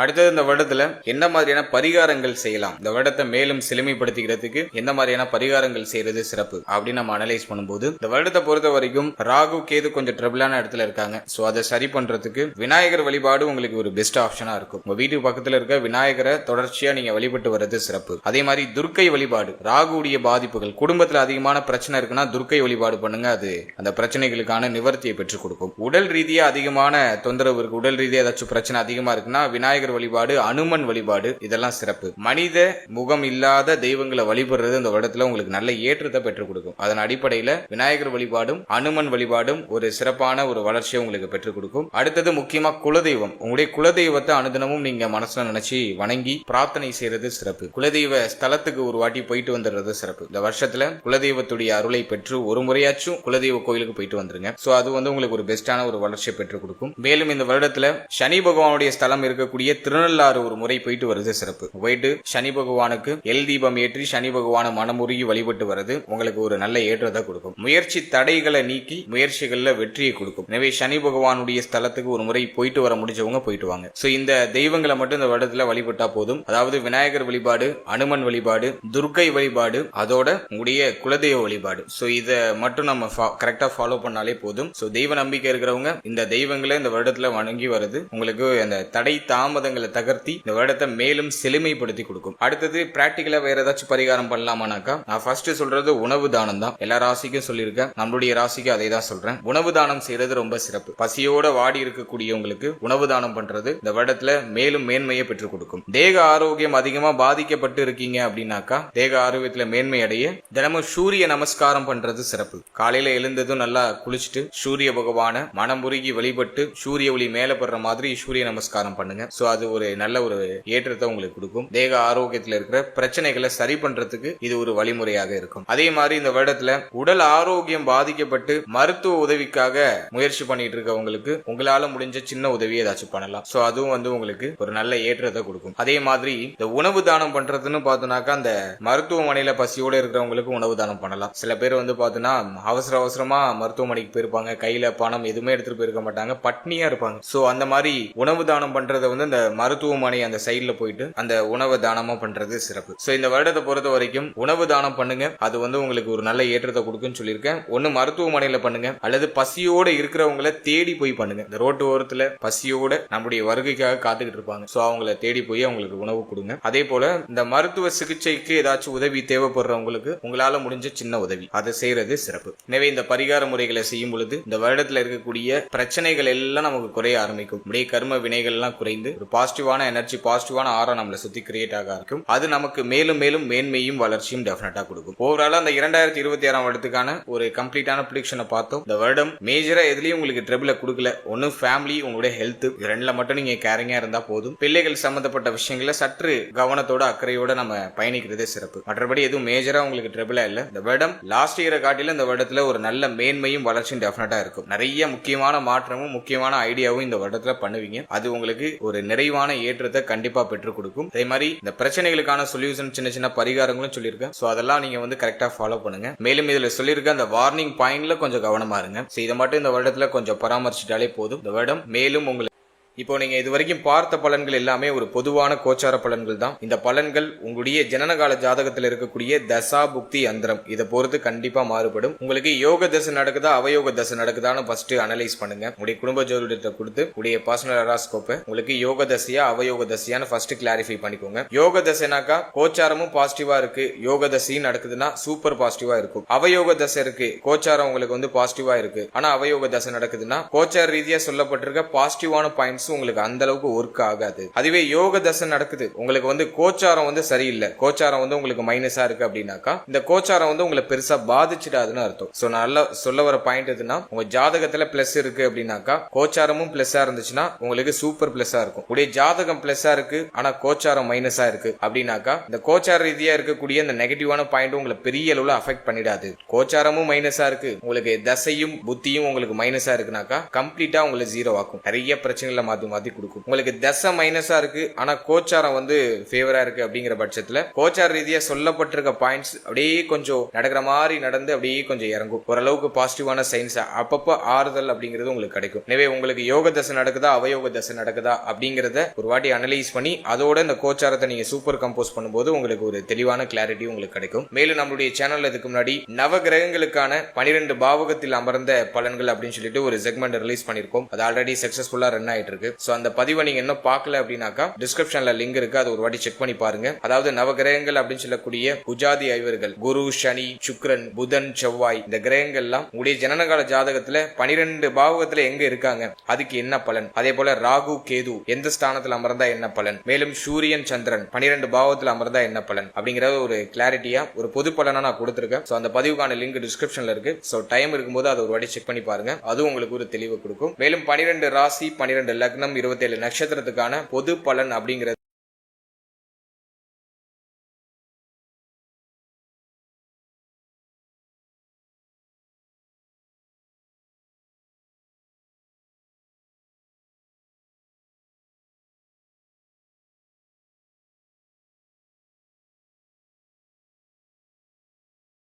அடுத்தது இந்த வருடத்துல என்ன மாதிரியான பரிகாரங்கள் செய்யலாம், இந்த வருடத்தை மேலும் செழுமைப்படுத்திக்கிறதுக்கு எந்த மாதிரியான பரிகாரங்கள் செய்யறது சிறப்பு அப்படின்னு நம்ம அனலைஸ் பண்ணும்போது, இந்த வருடத்தை பொறுத்த வரைக்கும் ராகு கேது கொஞ்சம் ட்ரபிளான இடத்துல இருக்காங்க. சோ அதை சரி பண்றதுக்கு விநாயகர் வழிபாடு உங்களுக்கு ஒரு பெஸ்ட் ஆப்ஷனா இருக்கும். உங்க வீட்டுக்கு பக்கத்துல இருக்க விநாயகரை தொடர்ச்சியா நீங்க வழிபட்டு வர்றது சிறப்பு. அதே மாதிரி துர்க்கை வழிபாடு, ராகுடைய பாதிப்புகள், குடும்பத்துல அதிகமான பிரச்சனை இருக்குன்னா துர்க்கை வழிபாடு பண்ணுங்க, அது அந்த பிரச்சனைகளுக்கான நிவர்த்தியை பெற்றுக் கொடுக்கும். உடல் ரீதியா அதிகமான தொந்தரவு இருக்கு, உடல் ரீதியா ஏதாச்சும் பிரச்சனை அதிகமா இருக்குன்னா விநாயகர் வழிபாடு, அனுமன் வழிபாடு இதெல்லாம் சிறப்பு. மனித முகம் இல்லாத தெய்வங்களை வழிபடுறது இந்த வருடத்துல உங்களுக்கு நல்ல ஏற்றத்தை பெற்றுக் கொடுக்கும். அதன் அடிப்படையில விநாயகர் வழிபாடும் அனுமன் வழிபாடும் ஒரு சிறப்பான ஒரு வளர்ச்சியை உங்களுக்கு பெற்றுக் கொடுக்கும். அடுத்தது முக்கியமா குலதெய்வம், உங்களுடைய குலதெய்வத்தை அனுதினமும் நீங்க மனசுல நினைச்சு வணங்கி பிரார்த்தனை செய்யறது சிறப்பு. குலதெய்வ ஸ்தலத்துக்கு ஒரு வாட்டி போயிட்டு வந்துடுறது சிறப்பு. இந்த வருஷத்துல குலதெய்வத்துடைய அருளை பெற்று ஒரு முறையாச்சும் குலதெய்வ கோயிலுக்கு போயிட்டு வந்துருங்க. சோ அது உங்களுக்கு ஒரு பெஸ்டான ஒரு வளர்ச்சியை பெற்றுக் கொடுக்கும். மேலும் இந்த வருடத்துல சனி பகவானுடைய ஸ்தலம் இருக்கக்கூடிய திருநள்ளாறு ஒரு முறை போயிட்டு வருது சிறப்பு. போயிட்டு சனி பகவானுக்கு எல் தீபம் ஏற்றி சனி பகவான மனமுருகி வழிபட்டு வருது உங்களுக்கு ஒரு நல்ல ஏற்றத்தை கொடுக்கும். முயற்சி தடைகளை நீக்கி முயற்சிகள்ல வெற்றியை கொடுக்கும். எனவே சனி பகவானுடைய ஸ்தலத்துக்கு ஒரு முறை போயிட்டு வர முடிஞ்சவங்க போயிட்டு வாங்க. சோ இந்த தெய்வங்களை மட்டும் இந்த வருடத்துல வழிபட்டா போதும். அதாவது விநாயகர் வழிபாடு, அனுமன் வழிபாடு, துர்க்கை வழிபாடு, அதோட உங்களுடைய குலதெய்வ வழிபாடு. சோ இத மட்டும் நம்ம கரெக்டா ஃபாலோ பண்ணாலே போதும். சோ தெய்வ நம்பிக்கை இருக்கிறவங்க இந்த தெய்வங்களை இந்த வருடத்துல வணங்கி வருது உங்களுக்கு அந்த தடை தாமதங்களை தகர்த்தி இந்த வருடத்தை மேலும் செழுமைப்படுத்தி கொடுக்கும். அடுத்தது பிராக்டிகலா வேற ஏதாச்சும் பரிகாரம் பண்ணலாமானாக்கா, நான் ஃபர்ஸ்ட் சொல்றது உணவு தானம் தான். எல்லா ராசிக்கும் சொல்லியிருக்கேன், நம்மளுடைய ராசிக்கு அதை தான் சொல்றேன். உணவு தானம் செய்யறது ரொம்ப சிறப்பு. பசியோட வாடி இருக்கக்கூடியவங்களுக்கு உணவு தானம் பண்றது இந்த வருடத்துல மேலும் மேன்மையை பெற்றுக் கொடுக்கும். தேக ஆரோக்கியம் அதிகமா பாதிக்கப்பட்டு இருக்கீங்க அப்படின்னாக்கா, தேக ஆரோக்கியத்துல மேன்மை அடைய தினமும் சூரிய நமஸ்காரம் பண்றது சிறப்பு. காலையில எழுந்ததும் நல்லா குளிச்சுட்டு சூரிய பகவான மனமுருகி வழிபட்டு சூரிய ஒளி மேல படுற மாதிரி சூரிய நமஸ்காரம் பண்ணுங்க. சோ அது ஒரு நல்ல ஒரு ஏற்றத்தை உங்களுக்கு கொடுக்கும். தேக ஆரோக்கியத்தில் இருக்கிற பிரச்சனைகளை சரி பண்றதுக்கு இது ஒரு வழிமுறையாக இருக்கும். அதே மாதிரி இந்த வருடத்துல உடல் ஆரோக்கியம் பாதிக்கப்பட்டு மருத்துவ உதவிக்காக முயற்சி பண்ணிட்டு இருக்கவங்களுக்கு உங்களால முடிஞ்ச சின்ன உதவி ஏதாச்சும் பண்ணலாம். சோ அதுவும் உங்களுக்கு ஒரு நல்ல ஏற்றத்தை கொடுக்கும். அதே மாதிரி இந்த உணவு தானம் பண்றதுன்னு பார்த்தோம்னாக்கா, அந்த மருத்துவமனையில பசியோட இருக்கிறவங்களுக்கு உணவு தானம் பண்ணலாம். சில பேர் பார்த்தோன்னா அவசரமா மருத்துவமனைக்கு போயிருப்பாங்க, கையில பணம் எதுவுமே எடுத்துட்டு போயிருக்க மாட்டாங்க, பட்னியா இருப்பாங்க. சோ அந்த மாதிரி உணவு தானம் பண்றதை இந்த மருத்துவமனை அந்த சைட்ல போயிட்டு அந்த உணவு தானமா பண்றது சிறப்பு. சோ இந்த வருடத்தை பொறுத்த வரைக்கும் உணவு தானம் பண்ணுங்க, அது உங்களுக்கு ஒரு நல்ல ஏற்றத்தை கொடுக்குன்னு சொல்லியிருக்கேன். ஒன்னு மருத்துவமனையில பண்ணுங்க, அல்லது பசியோட இருக்கிறவங்களை தேடி போய் பண்ணுங்க. இந்த ரோட்டு ஓரத்துல பசியோட நம்முடைய வருகைக்காக காத்துக்கிட்டு இருப்பாங்க. சோ அவங்கள தேடி போய் அவங்களுக்கு உணவு கொடுங்க. அதே போல இந்த மருத்துவ சிகிச்சைக்கு ஏதாச்சும் உதவி தேவைப்படுறவங்களுக்கு உங்களால முடிஞ்ச சின்ன உதவி அதை செய்யறது சிறப்பு. எனவே இந்த பரிகார முறைகளை செய்யும் பொழுது இந்த வருடத்துல இருக்கக்கூடிய பிரச்சனைகள் எல்லாம் நமக்கு குறைய ஆரம்பிக்கும். கர்ம வினைகள் எல்லாம் குறைந்து ஒரு ஒரு பாசிட்டிவான எனர்ஜி, பாசிட்டிவான ஆரா நம்மளை சுத்தி கிரியேட் ஆக இருக்கும். அது நமக்கு மேலும் மேலும் மேன்மையும் வளர்ச்சியும் டெஃபினட்டா கொடுக்கும். ஓவராலா அந்த 2026 வருடத்துக்கான ஒரு கம்ப்ளீட்டான ப்ரிடிக்ஷனை பார்த்தோம். இந்த வருடம் மேஜரா எதுலயும் உங்களுக்கு ட்ரபிள கொடுக்கல. ஒன்னு ஃபேமிலி, உங்களுடைய ஹெல்த், இது ரெண்டுல மட்டும் நீங்க கேரிங்கா இருந்தா போதும். பிள்ளைகள் சம்பந்தப்பட்ட விஷயங்கள சற்று கவனத்தோட அக்கறையோட நம்ம பயணிக்கிறதே சிறப்பு. மற்றபடி எதுவும் மேஜரா உங்களுக்கு ட்ரபிளா இல்ல. இந்த வருடம் லாஸ்ட் இயரை காட்டில இந்த வருடத்துல ஒரு நல்ல மேன்மையும் வளர்ச்சியும் டெஃபினட்டா இருக்கும். நிறைய முக்கியமான மாற்றமும் முக்கியமான ஐடியாவும் இந்த வருடத்துல பண்ணுவீங்க. அது உங்களுக்கு ஒரு நிறைவான ஏற்றத்தை கண்டிப்பா பெற்றுக் கொடுக்கும். அதே மாதிரி இந்த பிரச்சனைகளுக்கான சொல்யூஷன், சின்ன சின்ன பரிகாரங்களும் சொல்லியிருக்கேன். சோ அதெல்லாம் நீங்க வந்து கரெக்டா ஃபாலோ பண்ணுங்க. மேலும் இதுல சொல்லியிருக்க அந்த வார்னிங் பாயிண்ட்ல கொஞ்சம் கவனமா இருங்க. இதை மட்டும் இந்த வருடத்துல கொஞ்சம் பராமரிச்சிட்டாலே போதும். இந்த வருடம் மேலும் உங்களுக்கு இப்போ நீங்க இதுவரைக்கும் பார்த்த பலன்கள் எல்லாமே ஒரு பொதுவான கோச்சார பலன்கள் தான். இந்த பலன்கள் உங்களுடைய ஜனனகால ஜாதகத்தில் இருக்கக்கூடிய தசா புக்தி அந்தரம் இதை பொறுத்து கண்டிப்பா மாறுபடும். உங்களுக்கு யோக தசை நடக்குதா அவயோக தசை நடக்குதான்னு ஃபர்ஸ்ட் அனலைஸ் பண்ணுங்க. உங்களுடைய குடும்ப ஜோதிடத்தை கொடுத்து உங்களுடைய பர்சனல் ஹெராஸ்கோப்பை உங்களுக்கு யோக தசையா அவயோக தசையான்னு ஃபர்ஸ்ட் கிளாரிஃபை பண்ணிக்கோங்க. யோக தசைனாக்கா கோச்சாரமும் பாசிட்டிவா இருக்கு, யோக தசையும் நடக்குதுன்னா சூப்பர் பாசிட்டிவா இருக்கும். அவயோக தசை இருக்கு, கோச்சாரம் உங்களுக்கு வந்து பாசிட்டிவா இருக்கு, ஆனா அவயோக தசை நடக்குதுன்னா கோச்சார ரீதியா சொல்லப்பட்டிருக்க பாசிட்டிவான பாயிண்ட்ஸ் உங்களுக்கு அந்த அளவுக்கு ஒர்க் ஆகாது. அதுவே யோக தசை நடக்குது, உங்களுக்கு வந்து கோச்சாரம் வந்து சரியில்லை, கோச்சாரம் வந்து உங்களுக்கு மைனஸா இருக்கு அப்படின்னாக்கா இந்த கோச்சாரம் வந்து உங்களை பெருசா பாதிச்சிடாதுன்னு அர்த்தம். சோ நல்லா சொல்ல வர பாயிண்ட் எதுனா, உங்க ஜாதகத்துல பிளஸ் இருக்கு அப்படின்னாக்கா கோச்சாரமும் பிளஸ்ஸா இருந்துச்சுன்னா உங்களுக்கு சூப்பர் பிளஸ்ஸா இருக்கும். உடைய ஜாதகம் பிளஸ்ஸா இருக்கு ஆனா கோச்சாரம் மைனஸா இருக்கு அப்படின்னாக்கா இந்த கோச்சார ரீதியா இருக்கக்கூடிய இந்த நெகட்டிவான பாயிண்ட் உங்களை பெரிய அளவுல அஃபெக்ட் பண்ணிடாது. கோச்சாரமும் மைனஸா இருக்கு, உங்களுக்கு தசையும் புத்தியும் உங்களுக்கு மைனஸா இருக்குனாக்கா கம்ப்ளீட்டா உங்களை ஜீரோ ஆக்கும். நிறைய பிரச்சனைகளை மாத்தி கொடுக்கும். உங்களுக்கு தசை மைனஸா இருக்கு ஆனா கோச்சாரம் வந்து ஃபேவரா இருக்கு அப்படிங்கிற பட்சத்துல கோச்சார ரீதியா சொல்லப்பட்டிருக்க பாயிண்ட்ஸ் அப்படியே கொஞ்சம் நடக்கிற மாதிரி நடந்து அப்படியே கொஞ்சம் இறங்கும். ஓரளவுக்கு பாசிட்டிவான சைன்ஸ் அப்பப்ப ஆறுதல் அப்படிங்கிறது உங்களுக்கு கிடைக்கும். எனவே உங்களுக்கு யோக தசை நடக்குதா அவயோக தசை நடக்குதா அப்படிங்கறத ஒரு வாட்டி அனலைஸ் பண்ணி அதோட இந்த கோச்சாரத்தை நீங்க சூப்பர் கம்போஸ் பண்ணும்போது உங்களுக்கு ஒரு தெளிவான கிளாரிட்டி உங்களுக்கு கிடைக்கும். மேலும் நம்மளுடைய சேனல்ல இதுக்கு முன்னாடி நவ கிரகங்களுக்கான 12 பாவகத்தில் அமர்ந்த பலன்கள் அப்படின்னு சொல்லிட்டு ஒரு செக்மெண்ட் ரிலீஸ் பண்ணிருக்கோம். அது ஆல்ரெடி சக்சஸ்ஃபுல்லா ரன் ஆயிட்டு இருக்கு. சோ அந்த பதிவை நீங்க இன்னும் பார்க்கல அப்படின்னாக்கா டிஸ்கிரிப்ஷன்ல லிங்க் இருக்கு, அது ஒரு வாட்டி செக் பண்ணி பாருங்க. அதாவது நவகிரகங்கள் அப்படின்னு சொல்லக்கூடிய புஜாதி ஐவர்கள் குரு, சனி, சுக்கிரன், புதன், செவ்வாய், இந்த கிரகங்கள் எல்லாம் உங்களுடைய ஜனனகால ஜாதகத்துல 12 பாவகத்துல எங்க இருக்காங்க, அதுக்கு என்ன பலன், அதே போல ராகு, கேது எந்த ஸ்தானத்துல அமர்ந்தா என்ன பலன், மேலும் சூரியன், சந்திரன் 12 பாவத்துல அமர்ந்தா என்ன பலன் அப்படிங்கறது ஒரு கிளாரிட்டியா ஒரு பொது பலனா நான் கொடுத்திருக்கேன். சோ அந்த பதிவுக்கான லிங்க் டிஸ்கிரிப்ஷன்ல இருக்கு. சோ டைம் இருக்கும்போது அதை ஒரு வாட்டி செக் பண்ணி பாருங்க, அது உங்களுக்கு ஒரு தெளிவு கொடுக்கும். மேலும் 12 ராசி, 12 லக்னம், 27 நட்சத்திரத்துக்கான பொது பலன் அப்படிங்கிறது